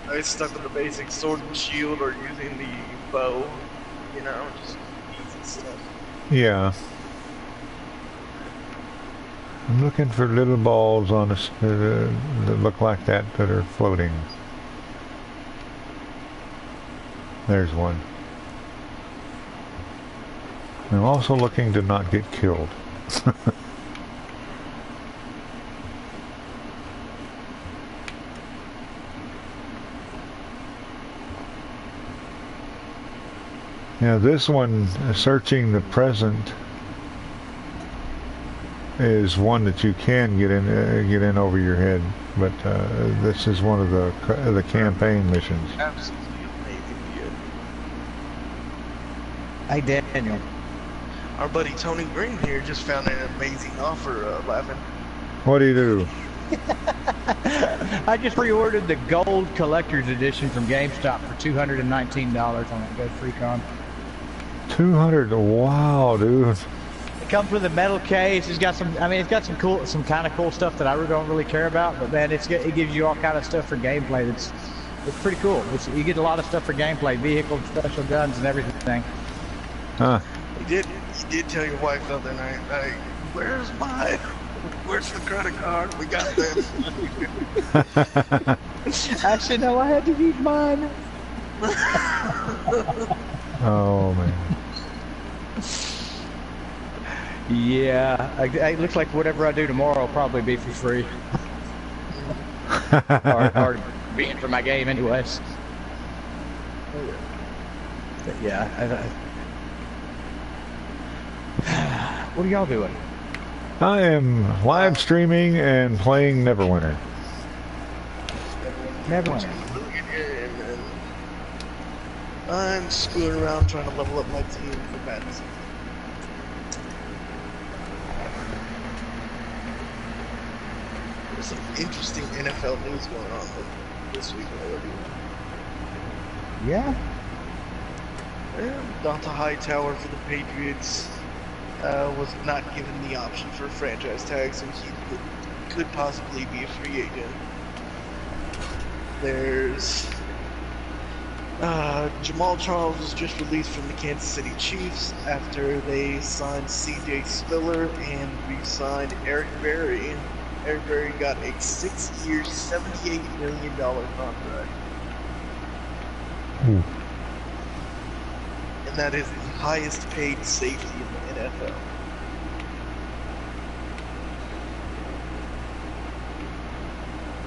I stuck with the basic sword and shield or using the bow. You know, just easy stuff. Yeah. I'm looking for little balls on this, that look like that are floating. There's one. I'm also looking to not get killed. Now this one, searching the present, is one that you can get in over your head, but this is one of the campaign missions. Absolutely amazing video. Hey Daniel. Our buddy Tony Green here just found an amazing offer, Laffin. What do you do? I just pre-ordered the gold collector's edition from GameStop for $219 on that Ghost Recon. 200. Wow, dude. It comes with a metal case. It's got some. I mean, it's got some kind of cool stuff that I don't really care about. But man, it gives you all kind of stuff for gameplay. It's pretty cool. You get a lot of stuff for gameplay, vehicles, special guns, and everything. Huh? You did tell your wife the other night, like, where's the credit card? We got this. I should know. I had to use mine. Oh man. Yeah, it looks like whatever I do tomorrow will probably be for free. or being for my game anyways. But yeah, what are y'all doing? I am live streaming and playing Neverwinter. Neverwinter. I'm screwing around trying to level up my team for Madness. There's some interesting NFL news going on this week already. Yeah. Donta Hightower for the Patriots was not given the option for a franchise tag, so he could possibly be a free agent. There's Jamal Charles was just released from the Kansas City Chiefs after they signed C.J. Spiller and re-signed Eric Berry. Eric Berry got a 6-year, $78 million contract. Ooh. And that is the highest paid safety in the NFL.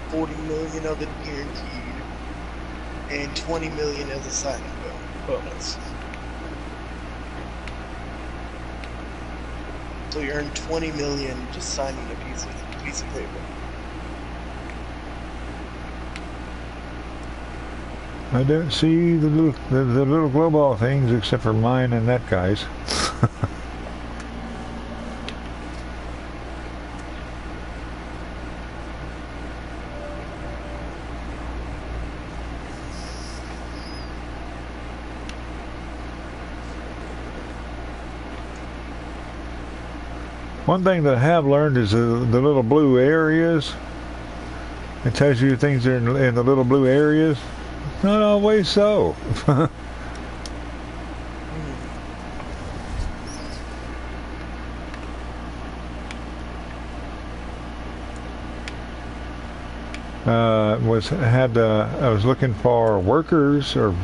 $40 million of it guaranteed, and $20 million as a signing bonus. So you earn $20 million just signing a piece of paper. I don't see the little glow ball things except for mine and that guy's. One thing that I have learned is the little blue areas. It tells you things are in the little blue areas. Not always so. I was looking for workers or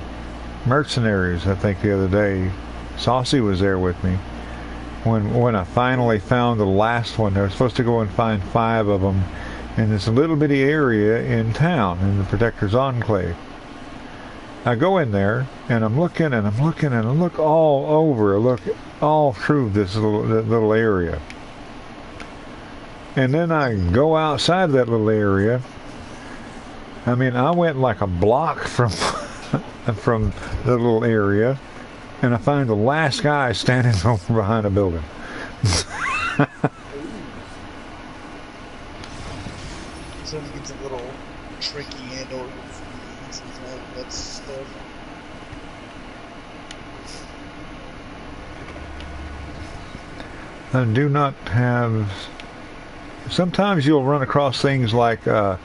mercenaries, I think, the other day. Saucy was there with me. When I finally found the last one, I was supposed to go and find 5 of them in this little bitty area in town, in the Protector's Enclave. I go in there, and I'm looking, and I'm looking, and I look all over, I look all through this little area. And then I go outside of that little area. I mean, I went like a block from from the little area, and I find the last guy standing over behind a building. Sometimes it gets a little tricky and or sometimes that stuff. I do not have. Sometimes you'll run across things like that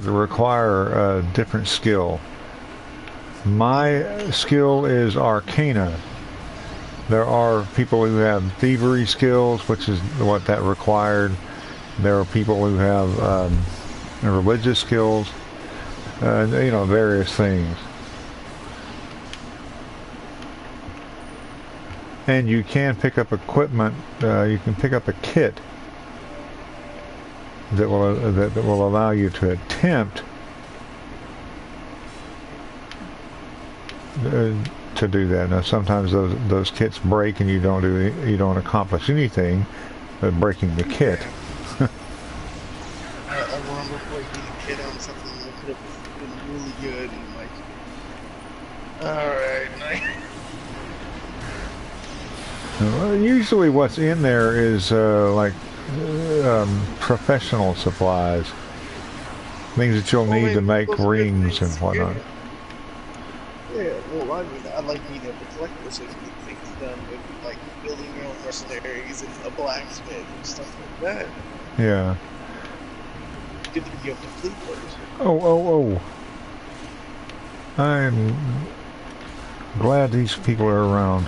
require a different skill. My skill is Arcana. There are people who have thievery skills, which is what that required. There are people who have religious skills, various things. And you can pick up equipment. You can pick up a kit that will allow you to attempt to do that. Now, sometimes those kits break, and you don't accomplish anything but breaking the kit. I remember breaking a kit on something that could have been really good, and all right. Usually, what's in there is professional supplies, things that you'll need to make rings and whatnot. Yeah, well, I mean, I like being able to collect those things done with, like, building your own mercenaries and a blacksmith and stuff like that. Yeah. Good to be able to fleet first. Oh. I'm glad these people are around.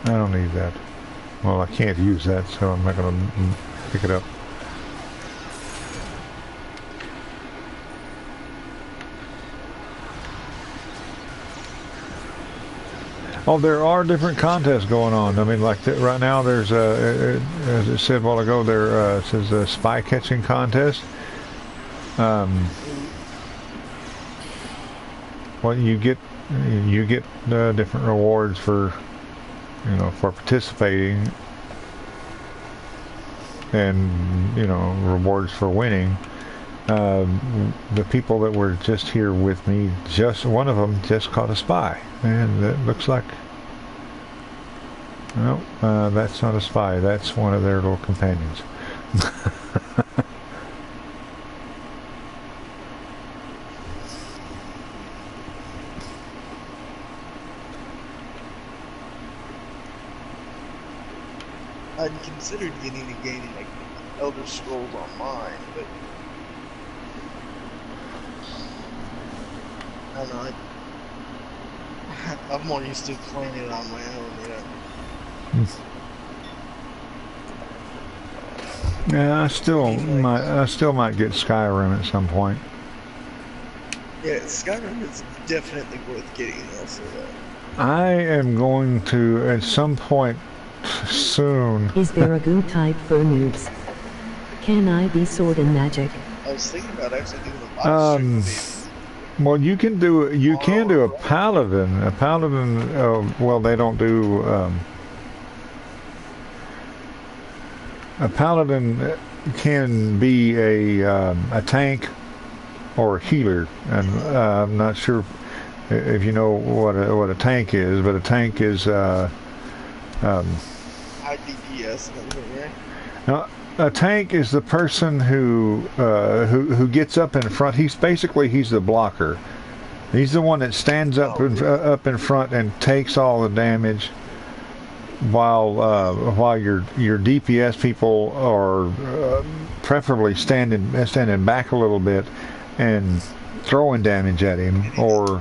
I don't need that. Well, I can't use that, so I'm not going to pick it up. Oh, there are different contests going on. I mean, like right now, there's as it said a while ago, there it says a spy catching contest. Well, you get different rewards for participating, and rewards for winning. The people that were just here with me, just one of them just caught a spy, and it looks like No, that's not a spy. That's one of their little companions. I'd considered getting a game like Elder Scrolls Online, but I don't know. I'm more used to playing it on my own, you know. Yeah, I still might get Skyrim at some point. Yeah, Skyrim is definitely worth getting also. I am going to at some point soon. Is there a good type for noobs? Can I be sword and magic? I was thinking about actually doing a live stream. Well, you can do a paladin. A paladin. Well, they don't do. A paladin can be a tank or a healer, and I'm not sure if you know what a tank is, but a tank is IDPS and everything, right? now, a tank is the person who gets up in front. He's the blocker. He's the one that stands up in front and takes all the damage, while your DPS people are preferably standing back a little bit and throwing damage at him, or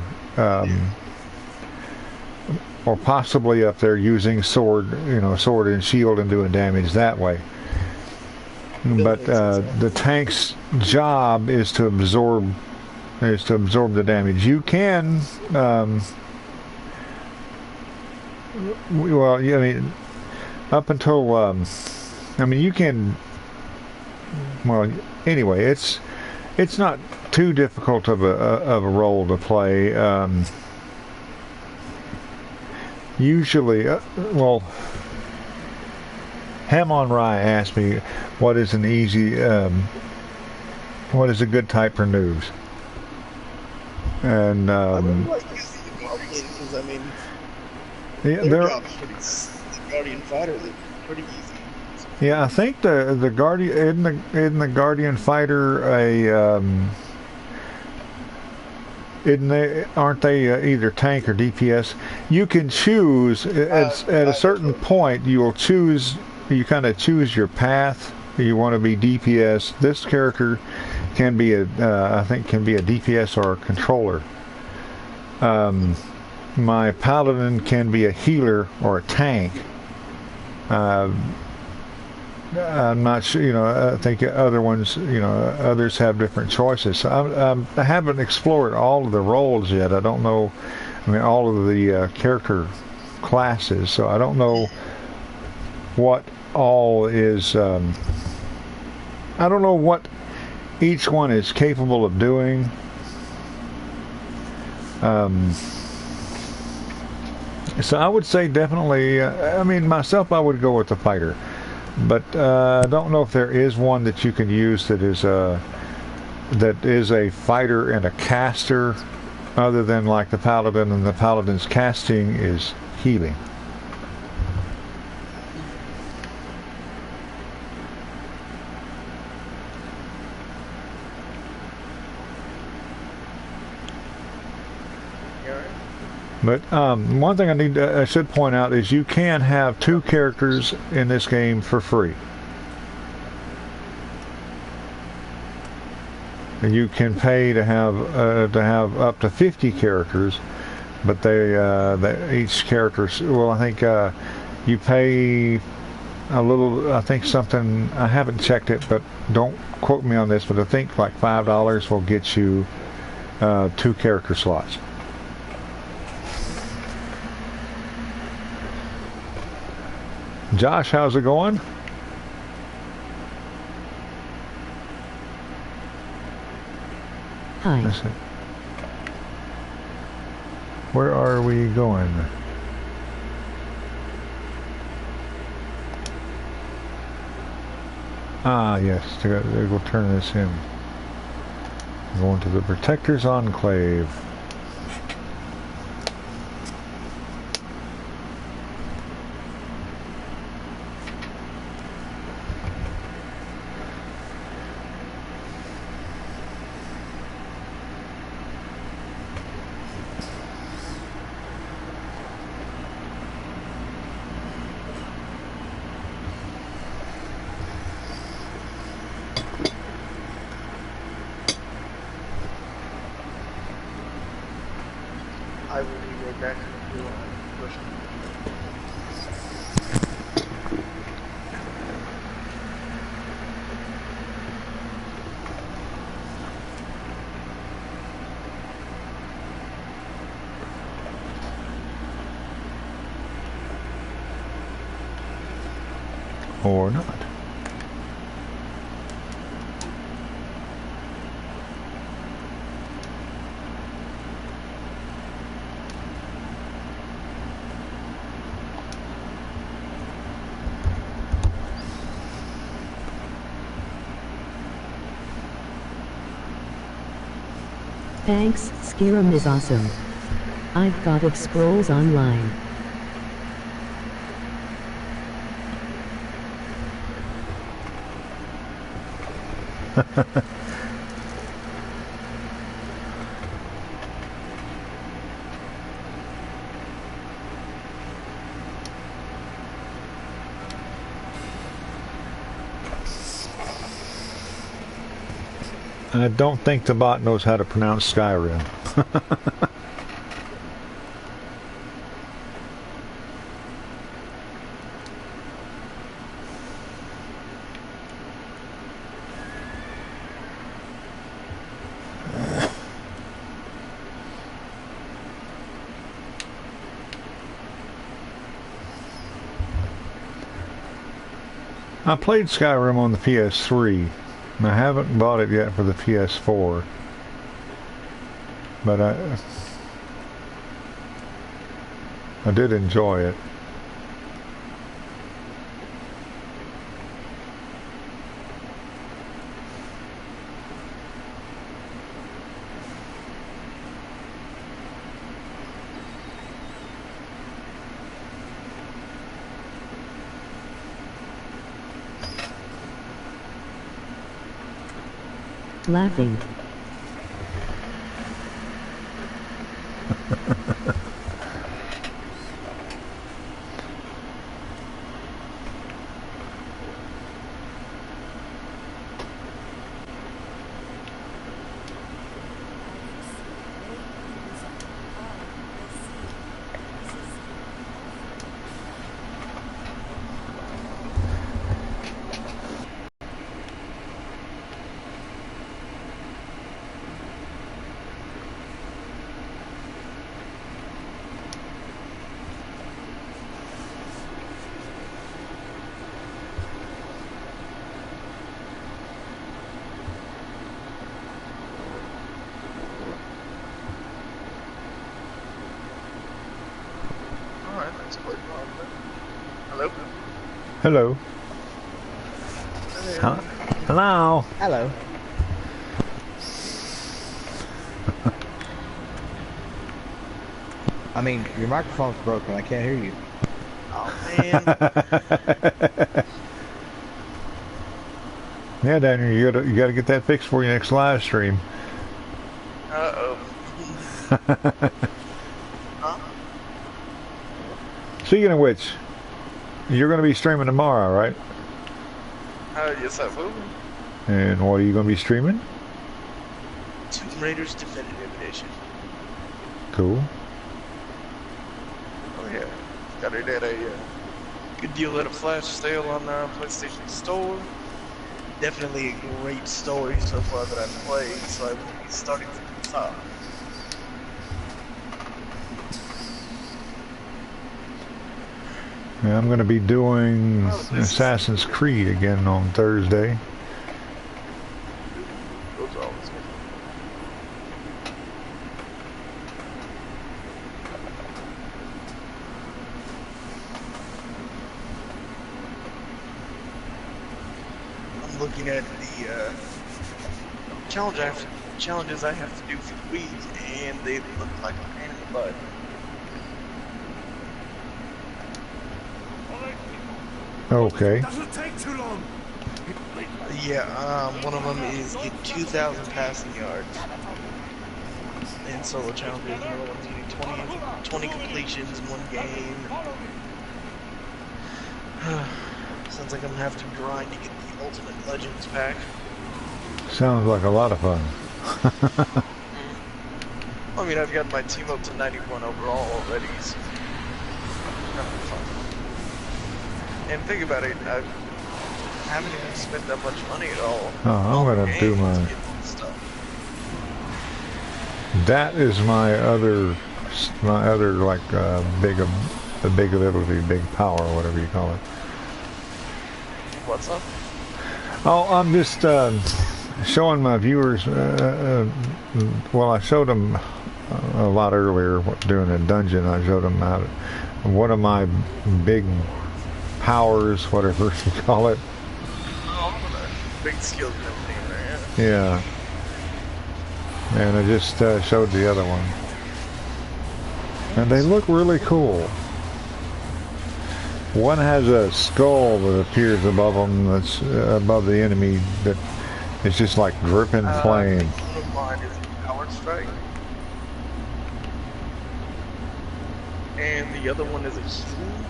possibly up there using sword and shield and doing damage that way. But the tank's job is to absorb the damage. You can, well, yeah, I mean, up until, you can. Well, anyway, it's not too difficult of a role to play. Usually, Hamon Rai asked me what is an easy, what is a good type for noobs, and I really like using the Guardian because their job's pretty. The Guardian fighter, they're pretty easy. Yeah, I think the Guardian in the Guardian fighter aren't they either tank or DPS? You can choose at a certain point. You kind of choose your path. You want to be DPS. This character can be I think can be a DPS or a controller. My paladin can be a healer or a tank. I'm not sure, I think others have different choices. So I haven't explored all of the roles yet. I don't know, all of the character classes, so I don't know what all is, I don't know what each one is capable of doing. So I would say definitely, myself, I would go with the fighter. But I don't know if there is one that you can use that is a fighter and a caster, other than like the paladin, and the paladin's casting is healing. But one thing I should point out is you can have 2 characters in this game for free. And you can pay to have up to 50 characters, but each character. Well, I think you pay a little. I think something. I haven't checked it, but don't quote me on this. But I think like $5 will get you 2 character slots. Josh, how's it going? Hi. Where are we going? Ah, yes. We'll turn this in. Going to the Protector's Enclave. Jackson too on pushing. Or not. Thanks, Skyrim is awesome. I've got of scrolls online. I don't think the bot knows how to pronounce Skyrim. I played Skyrim on the PS3. I haven't bought it yet for the PS4. But I did enjoy it. Laughing. Hello? Hello. Hey. Huh? Hello. Hello. I mean, your microphone's broken. I can't hear you. Oh, man. Yeah, Daniel, you gotta get that fixed for your next live stream. Uh-oh. Huh? Speaking of which, you're gonna be streaming tomorrow, right? Yes, I will. And what are you gonna be streaming? Tomb Raiders Definitive Edition. Cool. Oh, yeah. Got it at a good deal at a flash sale on PlayStation Store. Definitely a great story so far that I've played, so I will be starting from the top. Yeah, I'm gonna be doing Assassin's Creed again on Thursday. Those are always good. I'm looking at the challenges I have to do for the week, and they look like a pain in the butt. Okay. Doesn't take too long. Yeah, one of them is get 2,000 passing yards in solo challenges. Another one's getting 20 completions in one game. Sounds like I'm gonna have to grind to get the Ultimate Legends pack. Sounds like a lot of fun. I mean, I've got my team up to 91 overall already, so that'll be fun. And think about it, I haven't even spent that much money at all. Oh, I'm gonna do my. That is my other like big ability, big power, whatever you call it. What's up? Oh, I'm just showing my viewers. Well, I showed them a lot earlier doing a dungeon. I showed them how one of my big powers, whatever you call it. Oh, big skills and everything there, yeah. Yeah. And I just showed the other one. And they look really cool. One has a skull that appears above them, that's above the enemy, that is just like dripping flame. One of mine is Power Strike. And the other one is a healing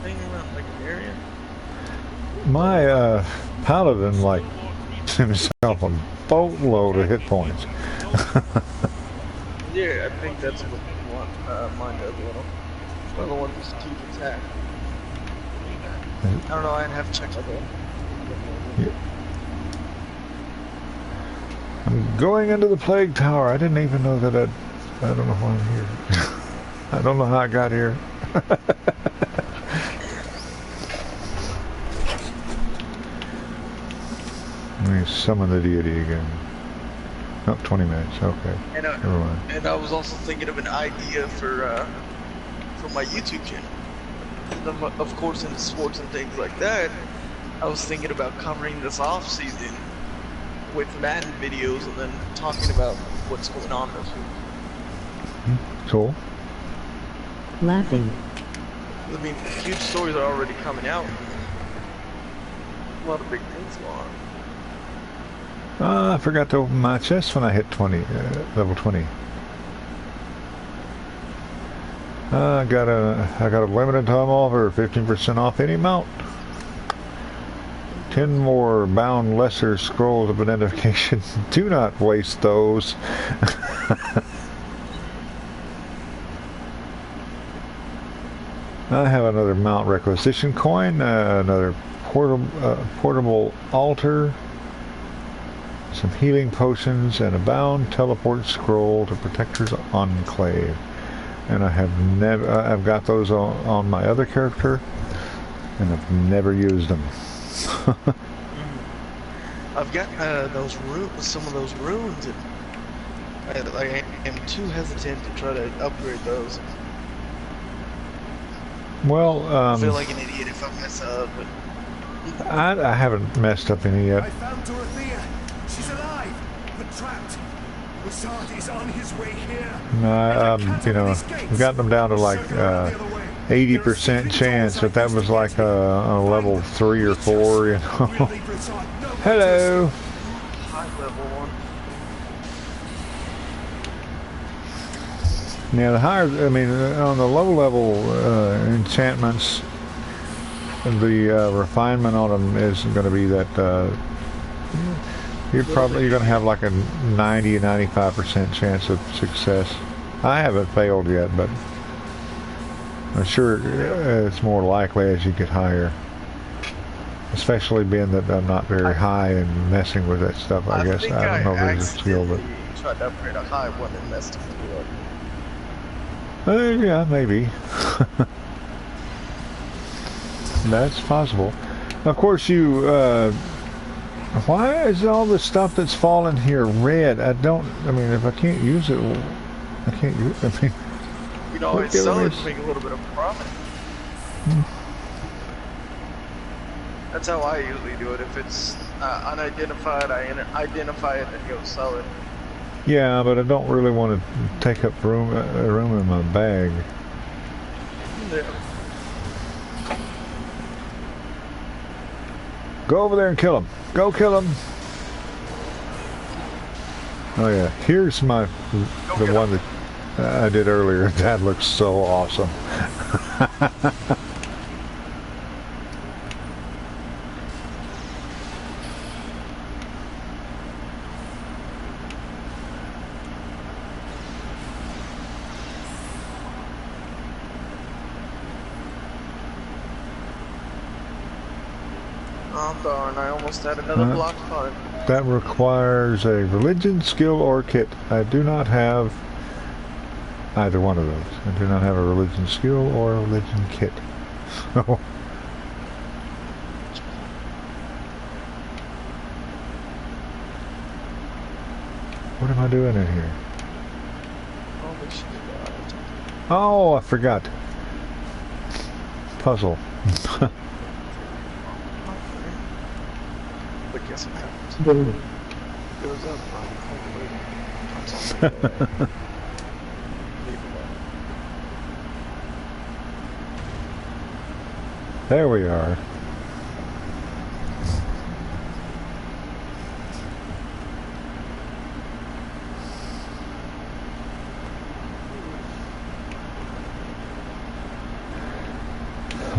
thing around like an area. My paladin like himself a boatload of hit points. Yeah, I think that's what mine does a little. The other one is huge attack. I don't know, I'd have to check that out. Yeah. I'm going into the plague tower. I didn't even know that I don't know why I'm here. I don't know how I got here. Let me summon the deity again. Oh, 20 minutes, okay. And, Never mind. And I was also thinking of an idea for my YouTube channel. Of course, in sports and things like that, I was thinking about covering this off season with Madden videos and then talking about what's going on this week. Cool. Laughing. I mean, huge stories are already coming out. A lot of big things going on. I forgot to open my chest when I hit 20, level 20. I got a limited time offer, 15% off any mount. 10 more bound lesser scrolls of identification. Do not waste those. I have another mount requisition coin, another portable altar, some healing potions, and a bound teleport scroll to Protector's Enclave. And I have never, I've got those on my other character, and I've never used them. I've got those some of those runes, and I am too hesitant to try to upgrade those. Well, I feel like an idiot if I mess up. But I haven't messed up any yet. I found Dorothea. She's alive, but trapped. Mossad is on his way here. No, you know, I've gotten them down to like 80% chance, but that was like a level 3 or 4, you know. Hello. high level one. Yeah, the higher, I mean, on the low level enchantments, the refinement on them isn't going to be that. You're going to have like a 90-95% chance of success. I haven't failed yet, but I'm sure it's more likely as you get higher. Especially being that I'm not very high and messing with that stuff, I guess. I don't know if there's a skill, but... I tried to upgrade a high one and messed up. yeah, maybe. That's possible. Of course, you... why is all the stuff that's fallen here red? I mean, if I can't use it, I can't use it. I mean... You'd always sell it to make a little bit of profit. That's how I usually do it. If it's unidentified, I identify it and go sell it. Yeah, but I don't really want to take up room in my bag. Yeah. Go over there and kill him. Go kill him. Oh yeah, here's the one that I did earlier. That looks so awesome. Oh darn, I almost had another block fight. That requires a religion, skill, or kit. I do not have either one of those. I do not have a religion skill or a religion kit. So what am I doing in here? Holy shit. Oh, I forgot. Puzzle. But guess what happens? Boom. Goes up. Leave it alone. There we are.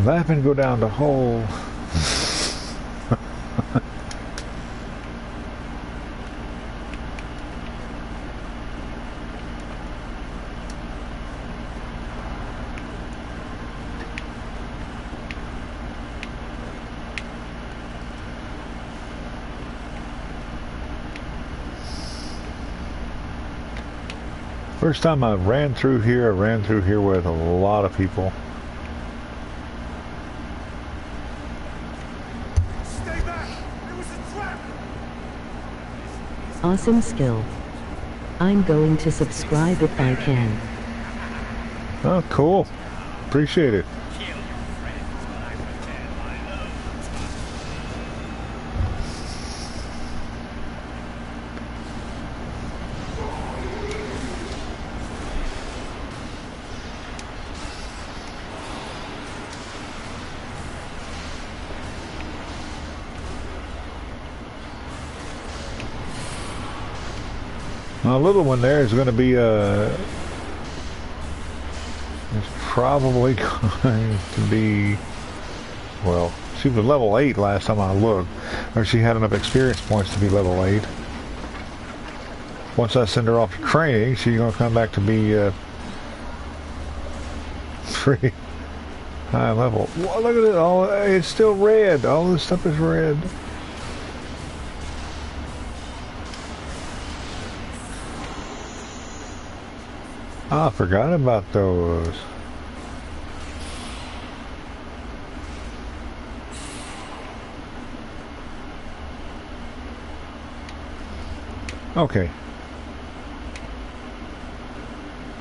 Laffin go down the hole. First time I ran through here with a lot of people. Stay back! It was a trap! Awesome skill. I'm going to subscribe if I can. Oh, cool. Appreciate it. A little one there is going to be it's probably going to be, well, she was level 8 last time I looked, or she had enough experience points to be level 8. Once I send her off to training, she's going to come back to be pretty high level. Whoa, look at it, all it's still red. All this stuff is red. I forgot about those. Okay.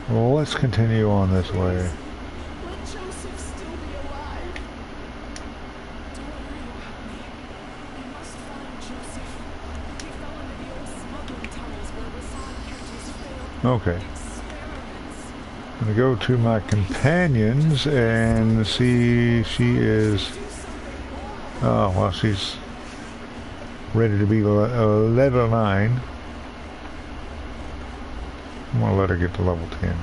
Well, let's continue on this way. Let Joseph still be alive. Don't worry about me. We must find Joseph. He fell into the old smuggling tunnels where Rasad kept his failed Okay. experiments. I'm gonna go to my companions and see she is. Oh well, she's ready to be level 9. I'm gonna let her get to level 10.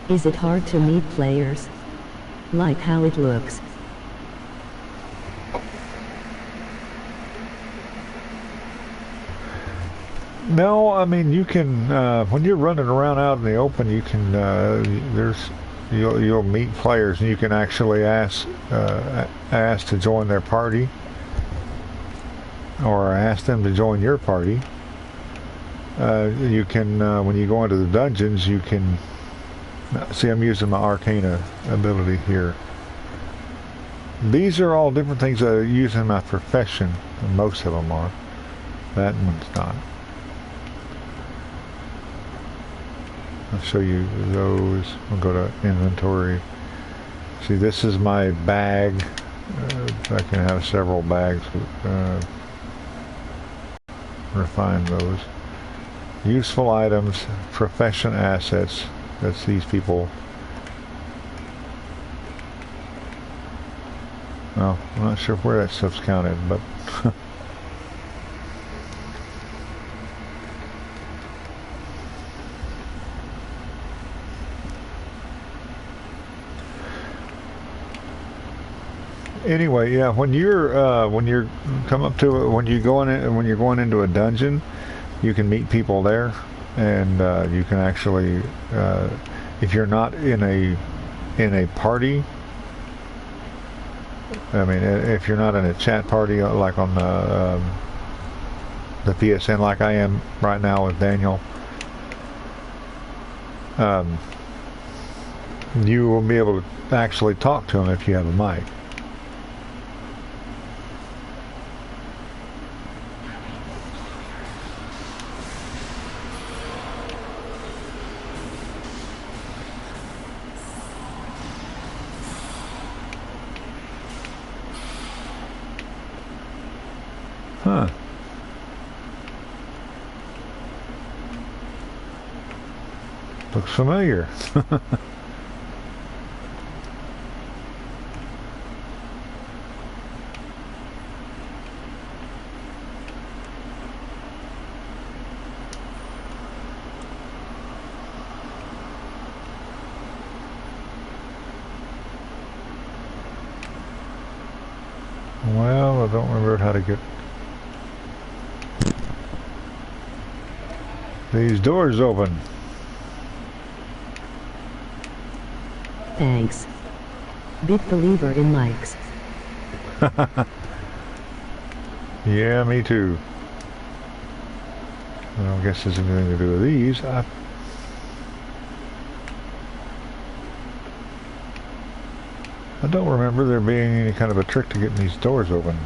Is it hard to meet players? Like how it looks. No, I mean you can when you're running around out in the open, you can you'll meet players and you can actually ask to join their party or ask them to join your party. You can when you go into the dungeons, you can see. I'm using my Arcana ability here. These are all different things that I use in my profession. Most of them are. That one's not. I'll show you those. We'll go to inventory. See, this is my bag. I can have several bags. Refine those. Useful items, profession assets. That's these people. Well, I'm not sure where that stuff's counted, but anyway, yeah. When you're come up to it, when you're going into a dungeon, you can meet people there. and you can actually, if you're not in a party, I mean, if you're not in a chat party like on the PSN like I am right now with Daniel, you will be able to actually talk to him if you have a mic. Huh. Looks familiar. Well, I don't remember how to get these doors open. Thanks. Big believer in likes. Yeah, me too. I don't guess there's anything to do with these. I don't remember there being any kind of a trick to getting these doors open.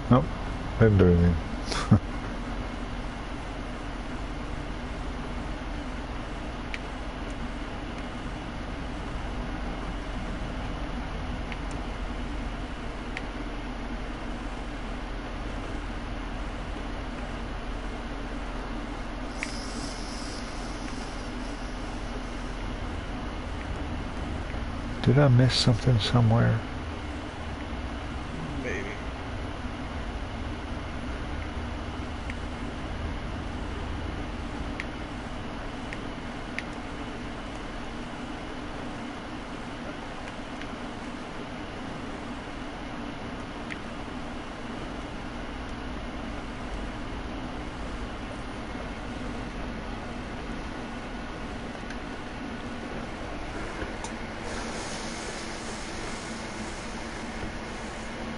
Nope, didn't do anything. Did I miss something somewhere? Maybe.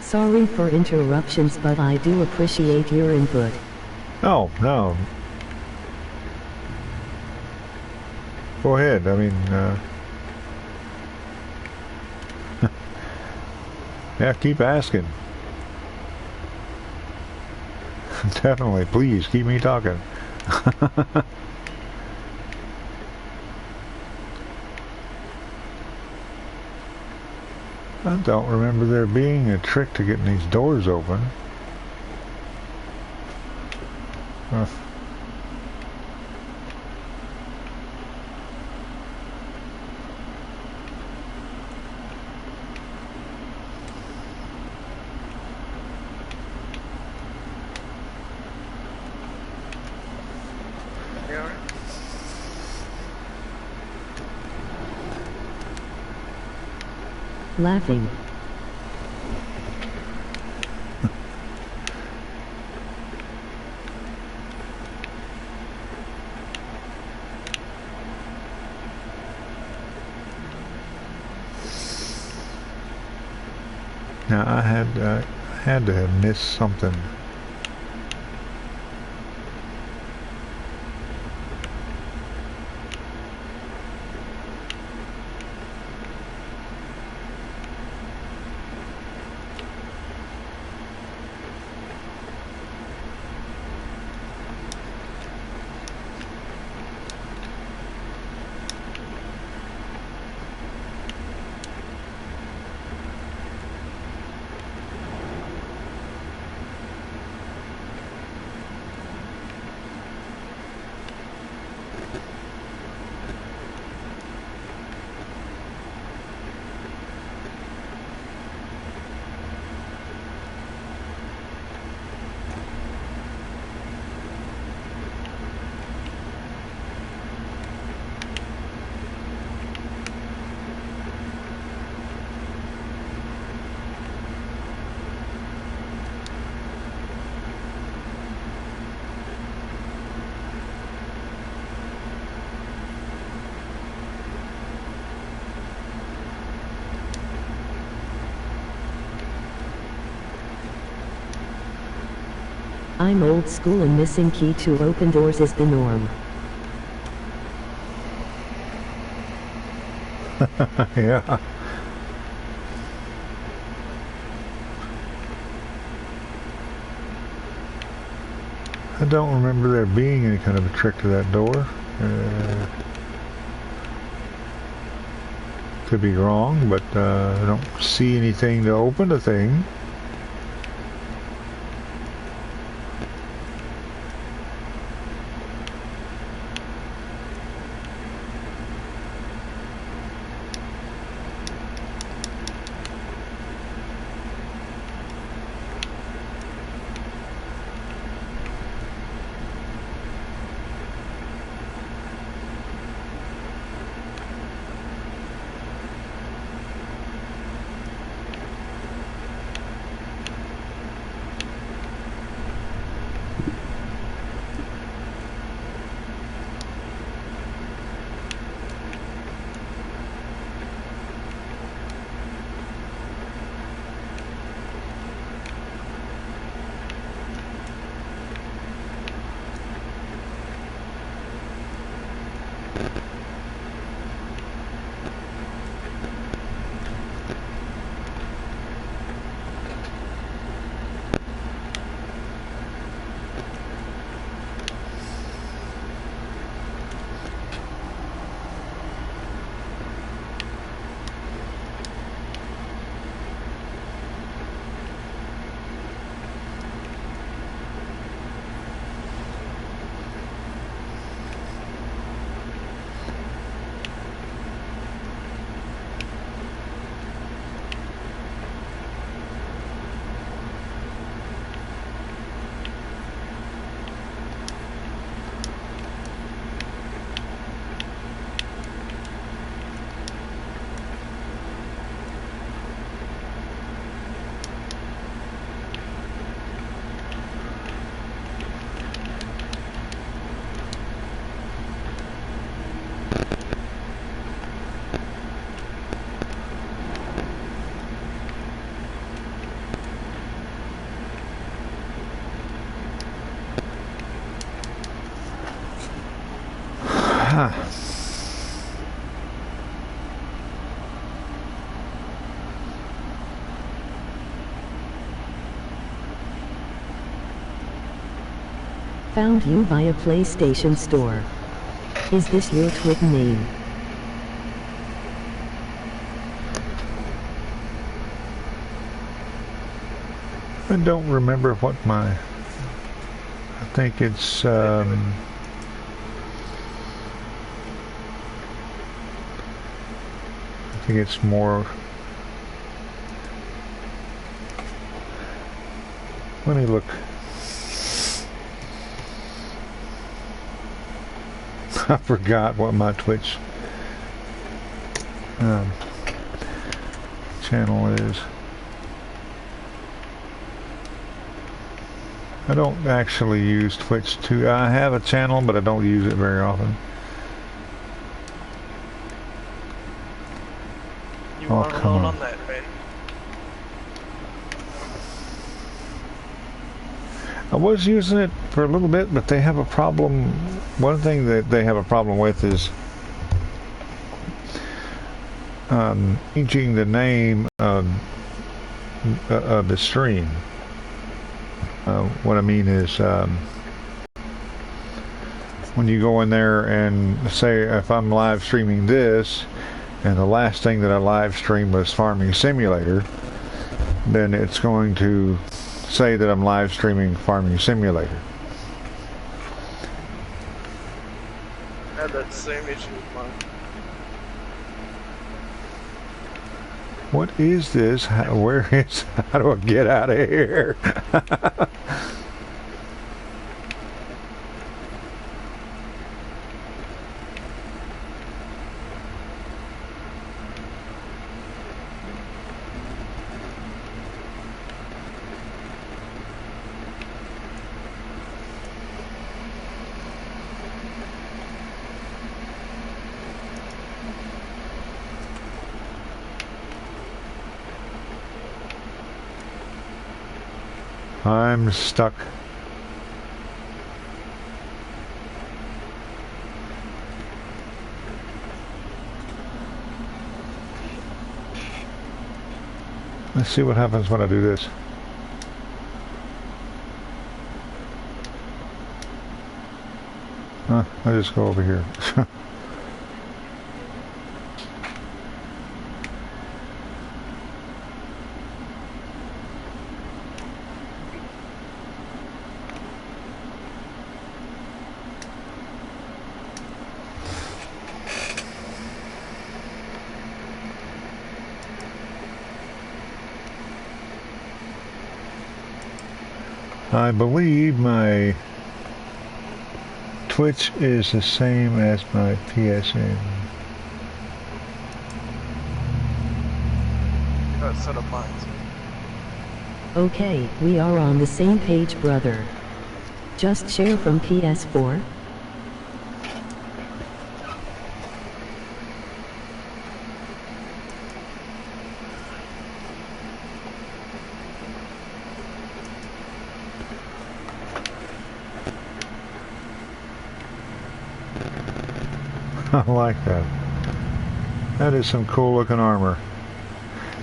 Sorry for interruptions, but I do appreciate your input. Oh, no. Go ahead. I mean, yeah, keep asking. Definitely, please, keep me talking. I don't remember there being a trick to getting these doors open. You alright? Laughing. Now I had to have missed something. I'm old school and missing key to open doors is the norm. Yeah. I don't remember there being any kind of a trick to that door. Could be wrong, but I don't see anything to open the thing. Found you via PlayStation Store. Is this your Twitter name? I don't remember what my... I think it's... I think it's more... Let me look. I forgot what my Twitch channel is. I don't actually use Twitch too. I have a channel, but I don't use it very often. You Oh, aren't come alone on. on that, man. I was using it for a little bit, but they have a problem. One thing that they have a problem with is changing the name of the stream. What I mean is when you go in there and say if I'm live streaming this and the last thing that I live streamed was Farming Simulator, then it's going to say that I'm live streaming Farming Simulator. I had that same issue with mine. What is this? Where is... How do I get out of here? I'm stuck. Let's see what happens when I do this. I just go over here. I believe my Twitch is the same as my PSN. Gotta set up mine. Okay, we are on the same page, brother. Just share from PS4. I like that. That is some cool looking armor.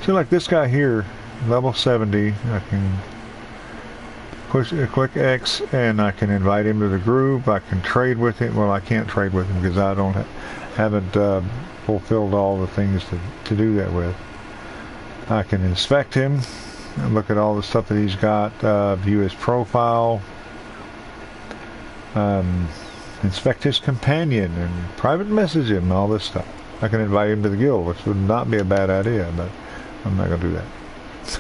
See, like this guy here, level 70, I can push a quick X and I can invite him to the group. I can trade with him. Well, I can't trade with him because I haven't fulfilled all the things to do that with. I can inspect him and look at all the stuff that he's got, view his profile, inspect his companion and private message him, all this stuff. I can invite him to the guild, which would not be a bad idea, but I'm not going to do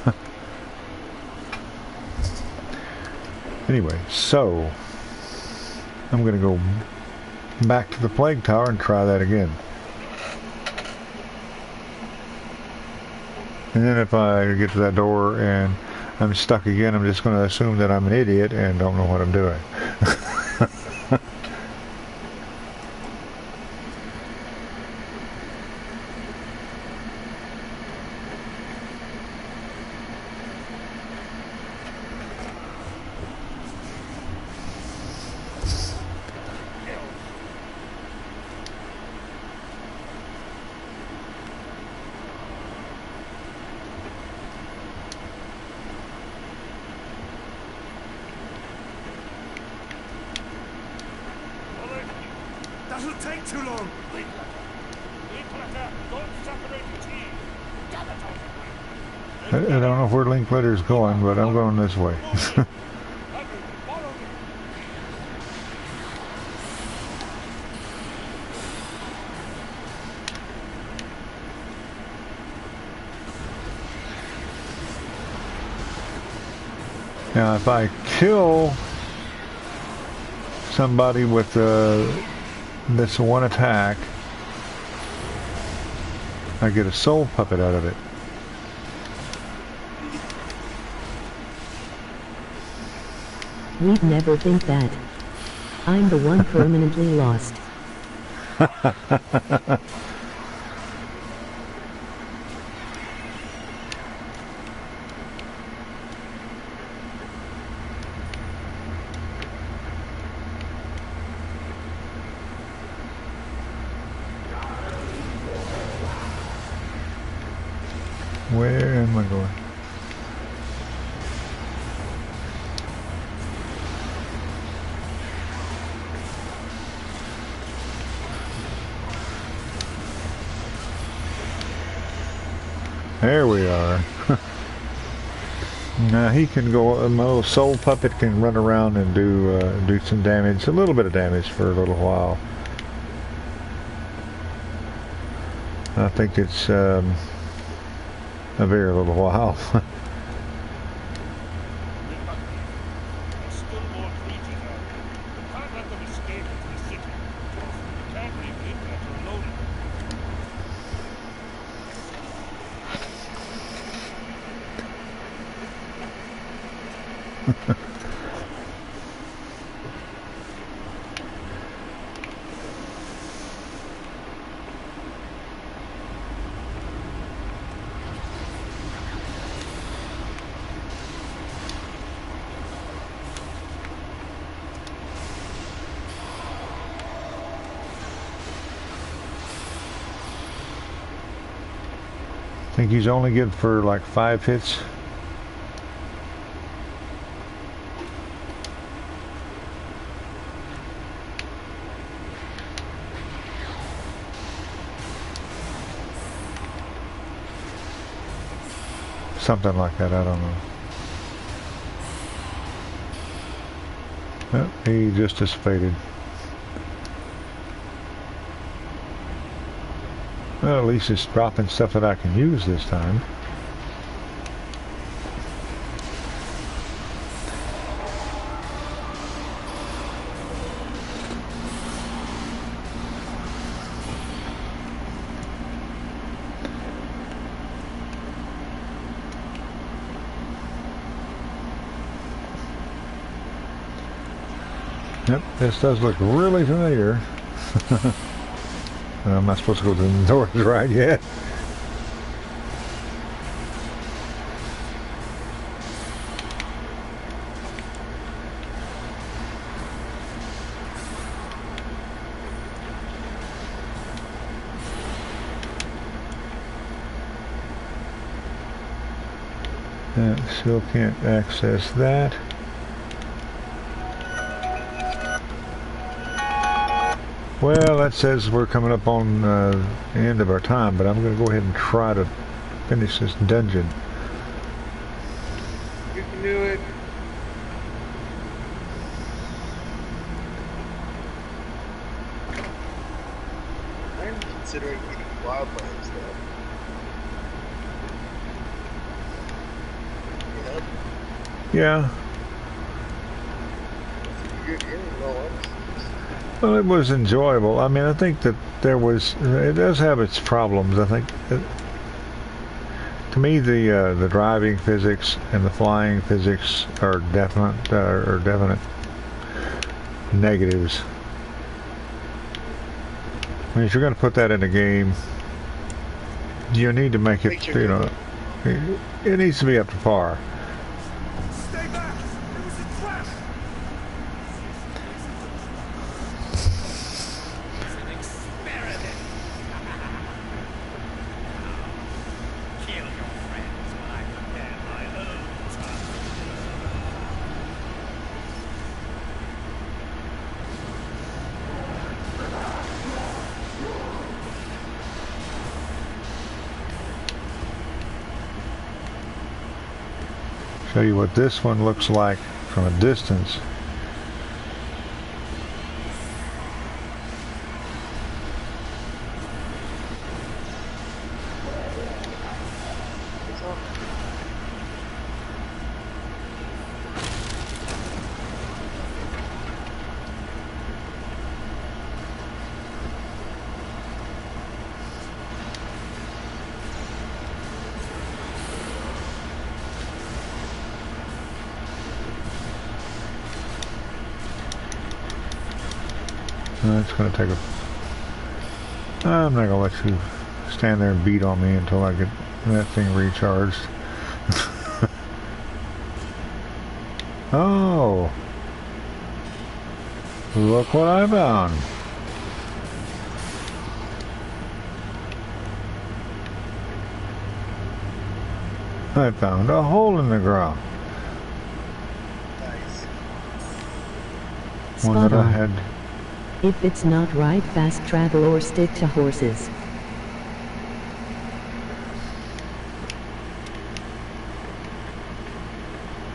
that. Anyway, so I'm going to go back to the plague tower and try that again. And then if I get to that door and I'm stuck again, I'm just going to assume that I'm an idiot and don't know what I'm doing. That'll take too long. I don't know where Linkletter's going, but I'm going this way. Now, if I kill somebody with this one attack, I get a soul puppet out of it. We'd never think that. I'm the one permanently lost. Where am I going? There we are. Now he can go. My little soul puppet can run around and do some damage, a little bit of damage for a little while. I think it's a very little while. think he's only good for like 5 hits. Something like that, I don't know. Well, he just dissipated. Well, at least it's dropping stuff that I can use this time. Yep, this does look really familiar. I'm not supposed to go to the north right yet. Still can't access that. Well, that says we're coming up on the end of our time, but I'm going to go ahead and try to finish this dungeon. You can do it. I'm considering getting wildlands though. You know? Yeah. You're getting low. Well, it was enjoyable. I mean, I think that it does have its problems. I think to me the driving physics and the flying physics are definite negatives. I mean, if you're going to put that in a game, you need to make it, you know, it needs to be up to par. Stay back! It was a trap! It's an experiment! Kill your friends when I prepare my own time. Show you what this one looks like from a distance. It's going to take a... I'm not going to let you stand there and beat on me until I get that thing recharged. Oh! Look what I found! I found a hole in the ground. Nice. One Spot that I on. had... If it's not right, fast travel or stick to horses.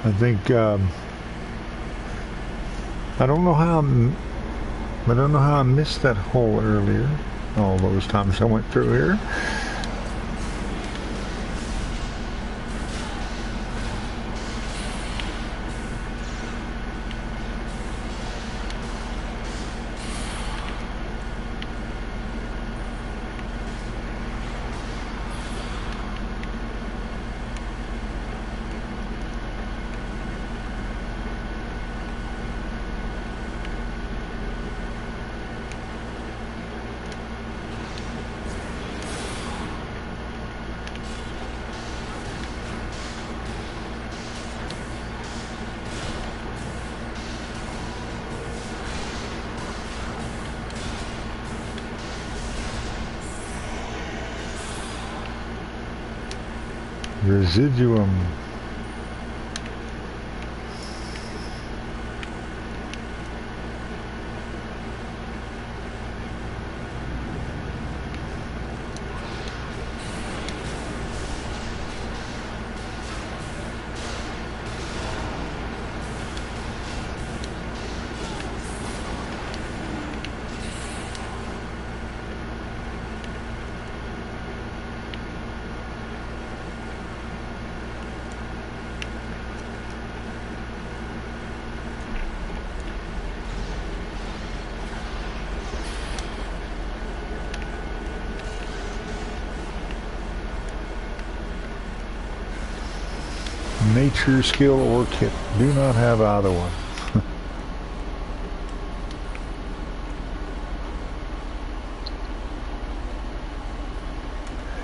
I think, I don't know how I missed that hole earlier. All those times I went through here. Residuum. Nature, skill, or kit. Do not have either one.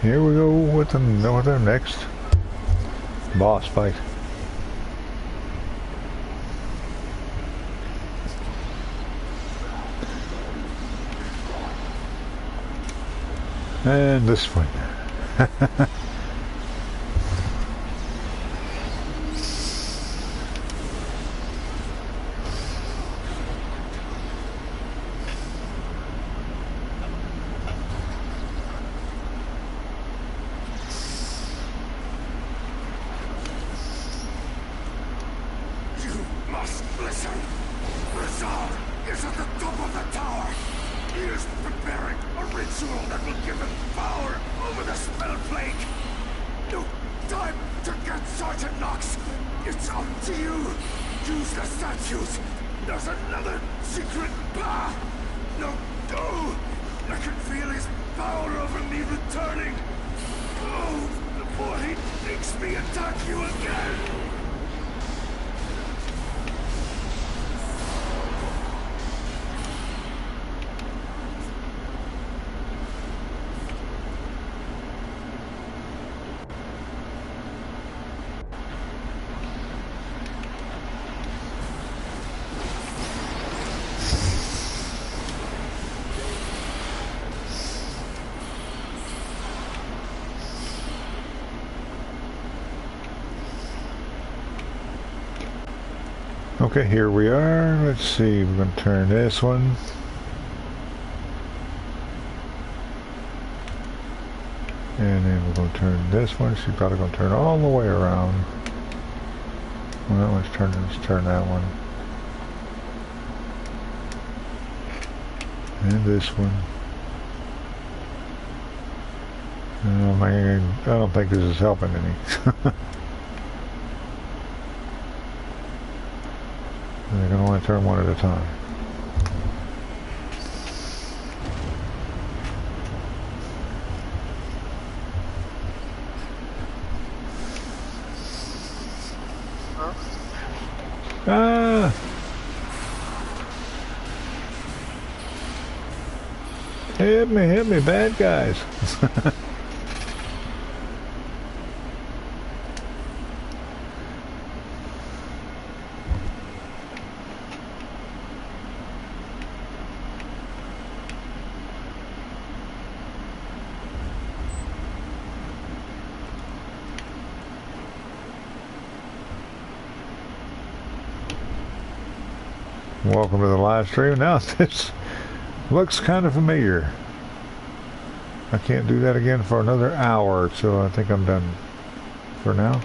Here we go with our next boss fight. And this one. Okay, here we are. Let's see, we're going to turn this one. And then we're going to turn this one. She's probably going to turn all the way around. Well, let's turn that one. And this one. Oh man, I don't think this is helping any. They can only turn one at a time. Huh? Ah! Hit me, bad guys. Welcome to the live stream. Now this looks kind of familiar. I can't do that again for another hour, so I think I'm done for now.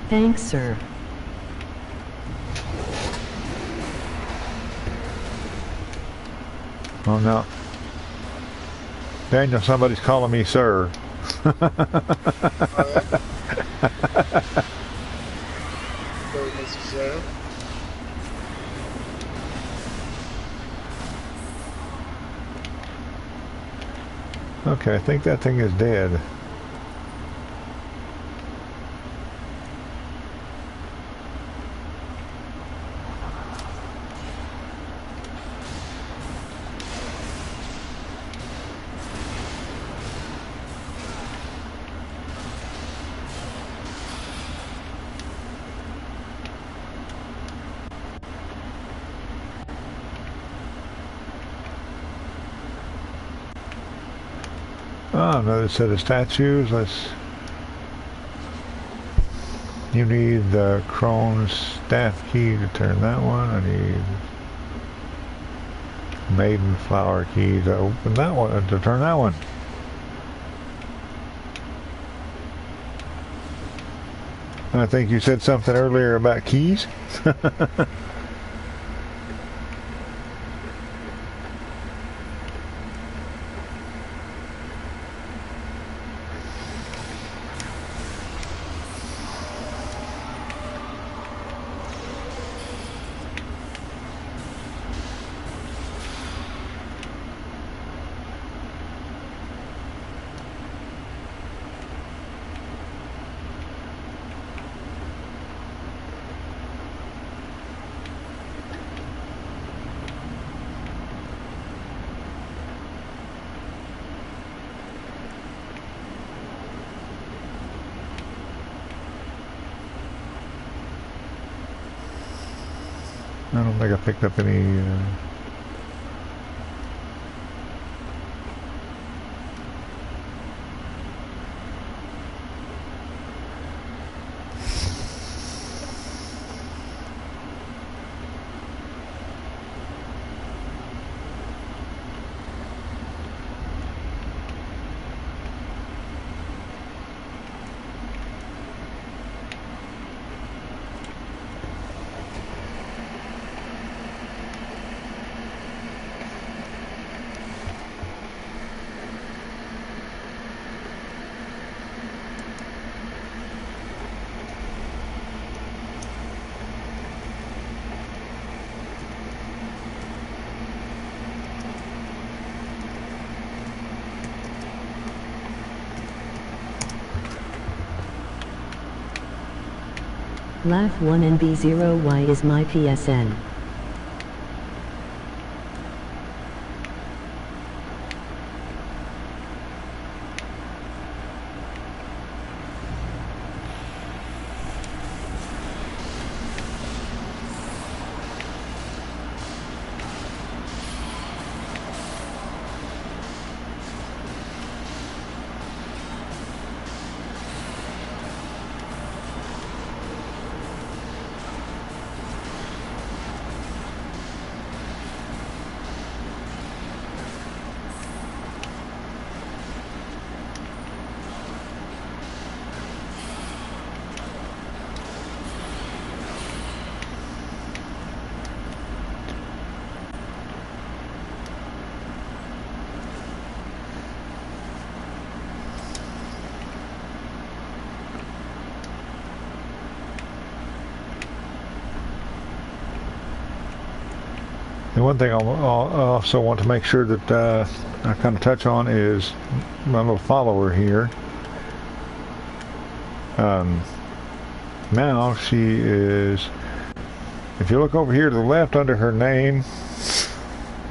Thanks, sir. Oh no. Daniel, somebody's calling me sir. Okay, I think that thing is dead. Oh, another set of statues. Let's. You need the Crone's staff key to turn that one. I need Maiden flower key to open that one, to turn that one. I think you said something earlier about keys. I don't think I picked up any. Laff1NB0Y is my PSN. The one thing I also want to make sure that I kind of touch on is my little follower here. Now she is, if you look over here to the left under her name,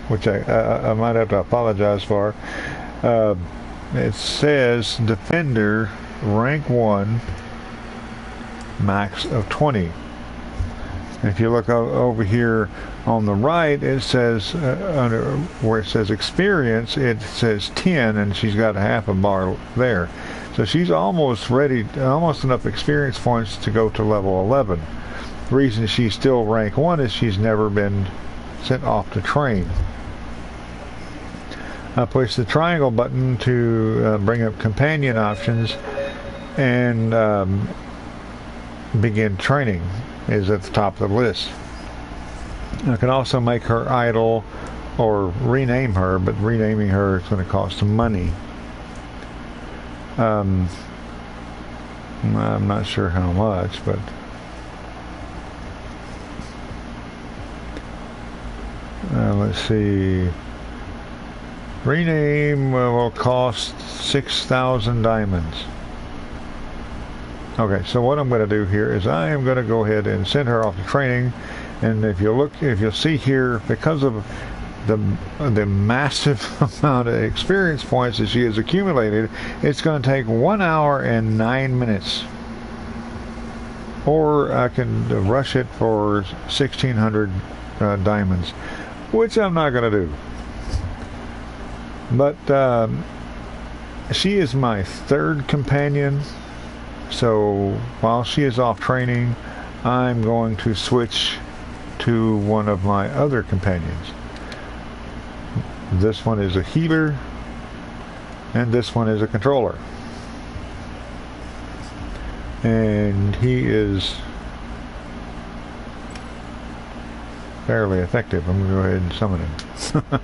which I might have to apologize for, it says Defender rank 1 max of 20. If you look over here on the right, it says under where it says experience, it says 10, and she's got a half a bar there. So she's almost ready, almost enough experience points to go to level 11. The reason she's still rank 1 is she's never been sent off to train. I push the triangle button to bring up companion options, and begin training is at the top of the list. I can also make her idle or rename her, but renaming her is going to cost some money. I'm not sure how much, but let's see. Rename will cost 6,000 diamonds. Okay, so what I'm going to do here is I am going to go ahead and send her off to training, and if you'll see here, because of the massive amount of experience points that she has accumulated, it's going to take 1 hour and 9 minutes. Or I can rush it for 1,600 diamonds, which I'm not going to do. But she is my third companion. So while she is off training, I'm going to switch to one of my other companions. This one is a healer, and this one is a controller. And he is fairly effective. I'm going to go ahead and summon him.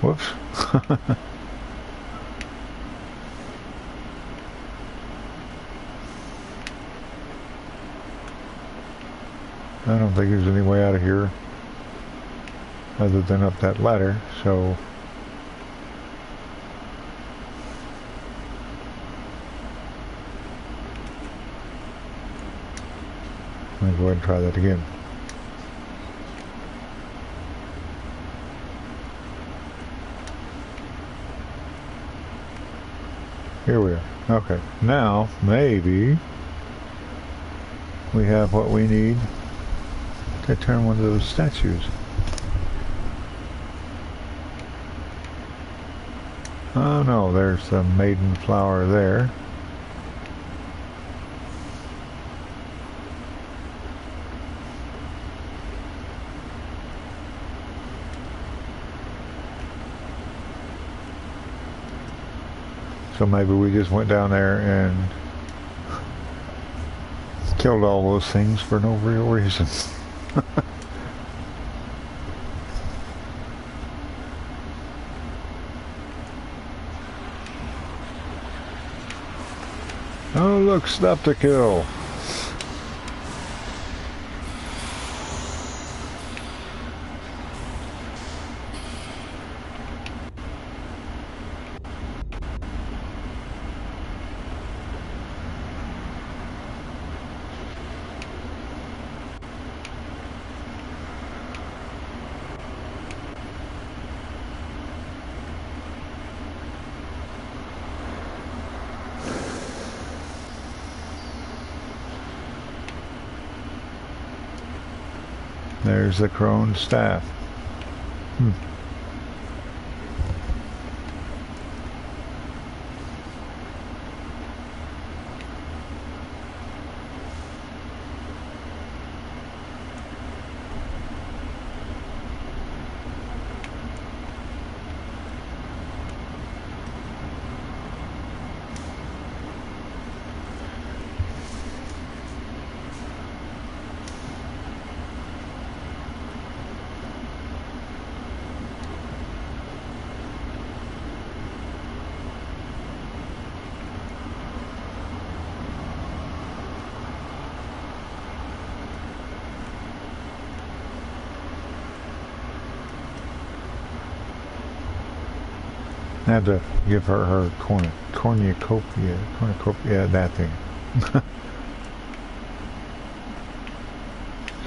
Whoops. I don't think there's any way out of here other than up that ladder, so let me go ahead and try that again. Here we are. Okay, now maybe we have what we need to turn one of those statues. Oh no, there's the maiden flower there. So maybe we just went down there and killed all those things for no real reason. Oh look, stuff to kill. There's the crone staff. I had to give her cornucopia, that thing.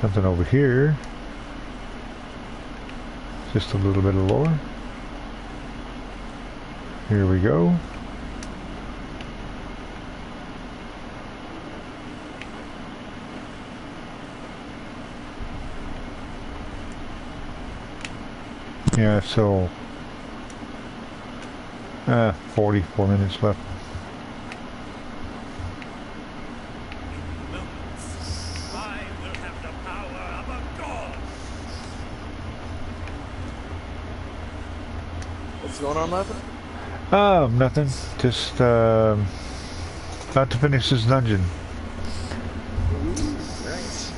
Something over here. Just a little bit of lore. Here we go. Yeah, so 44 minutes left. I will have the power of a god. What's going on, Laffin? Nothing. Just about to finish this dungeon. Nice.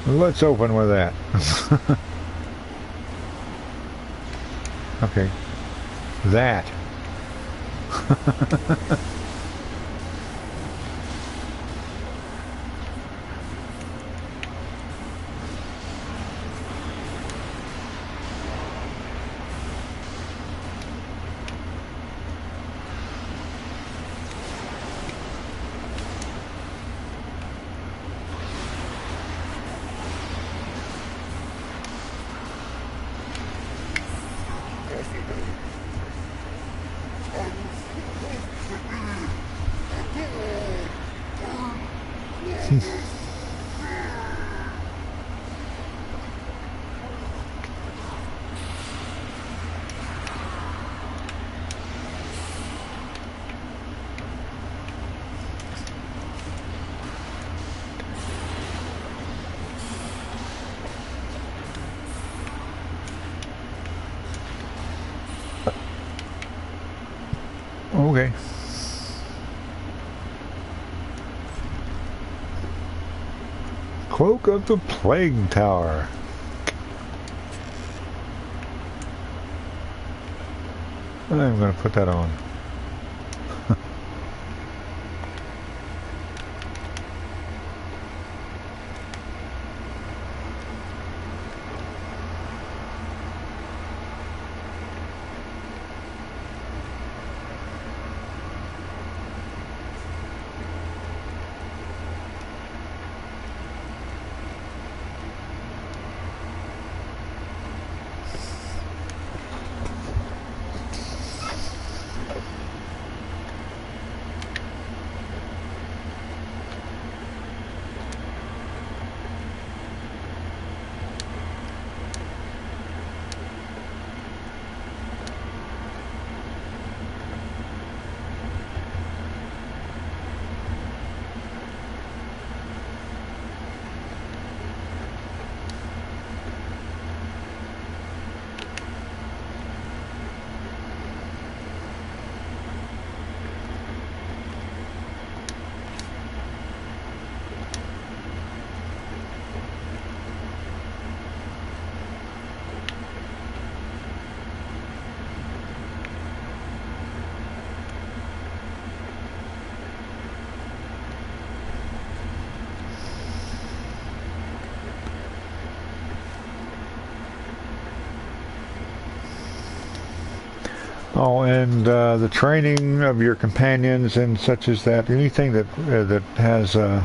Let's open with that. Okay. That. Okay. Cloak of the Plague Tower. I'm going to put that on. Oh, and the training of your companions and such as that, anything that that has, you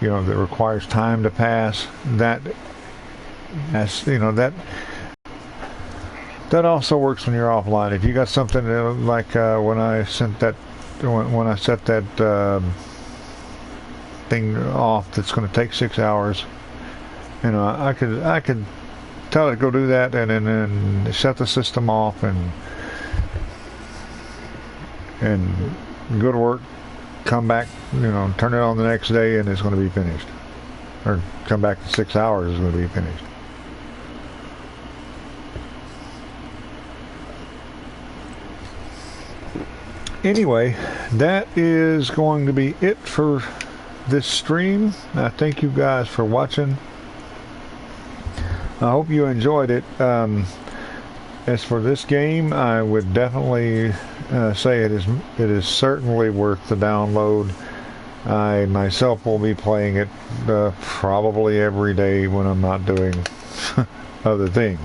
know, that requires time to pass, that, as you know, that also works when you're offline. If you got something like when I sent that, when I set that thing off, that's going to take 6 hours, you know, I could tell it to go do that, and then shut the system off and go to work, come back, you know, turn it on the next day, and it's going to be finished. Or come back in 6 hours, it's going to be finished. Anyway, that is going to be it for this stream. I thank you guys for watching. I hope you enjoyed it. As for this game, I would definitely say it is certainly worth the download. I myself will be playing it probably every day when I'm not doing other things.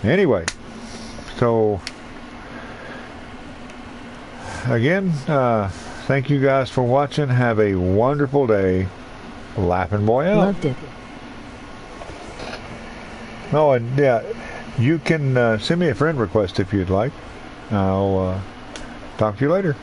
Anyway, so again, thank you guys for watching. Have a wonderful day. LaffinBoy out. Loved it. Oh, and yeah, you can send me a friend request if you'd like. I'll talk to you later.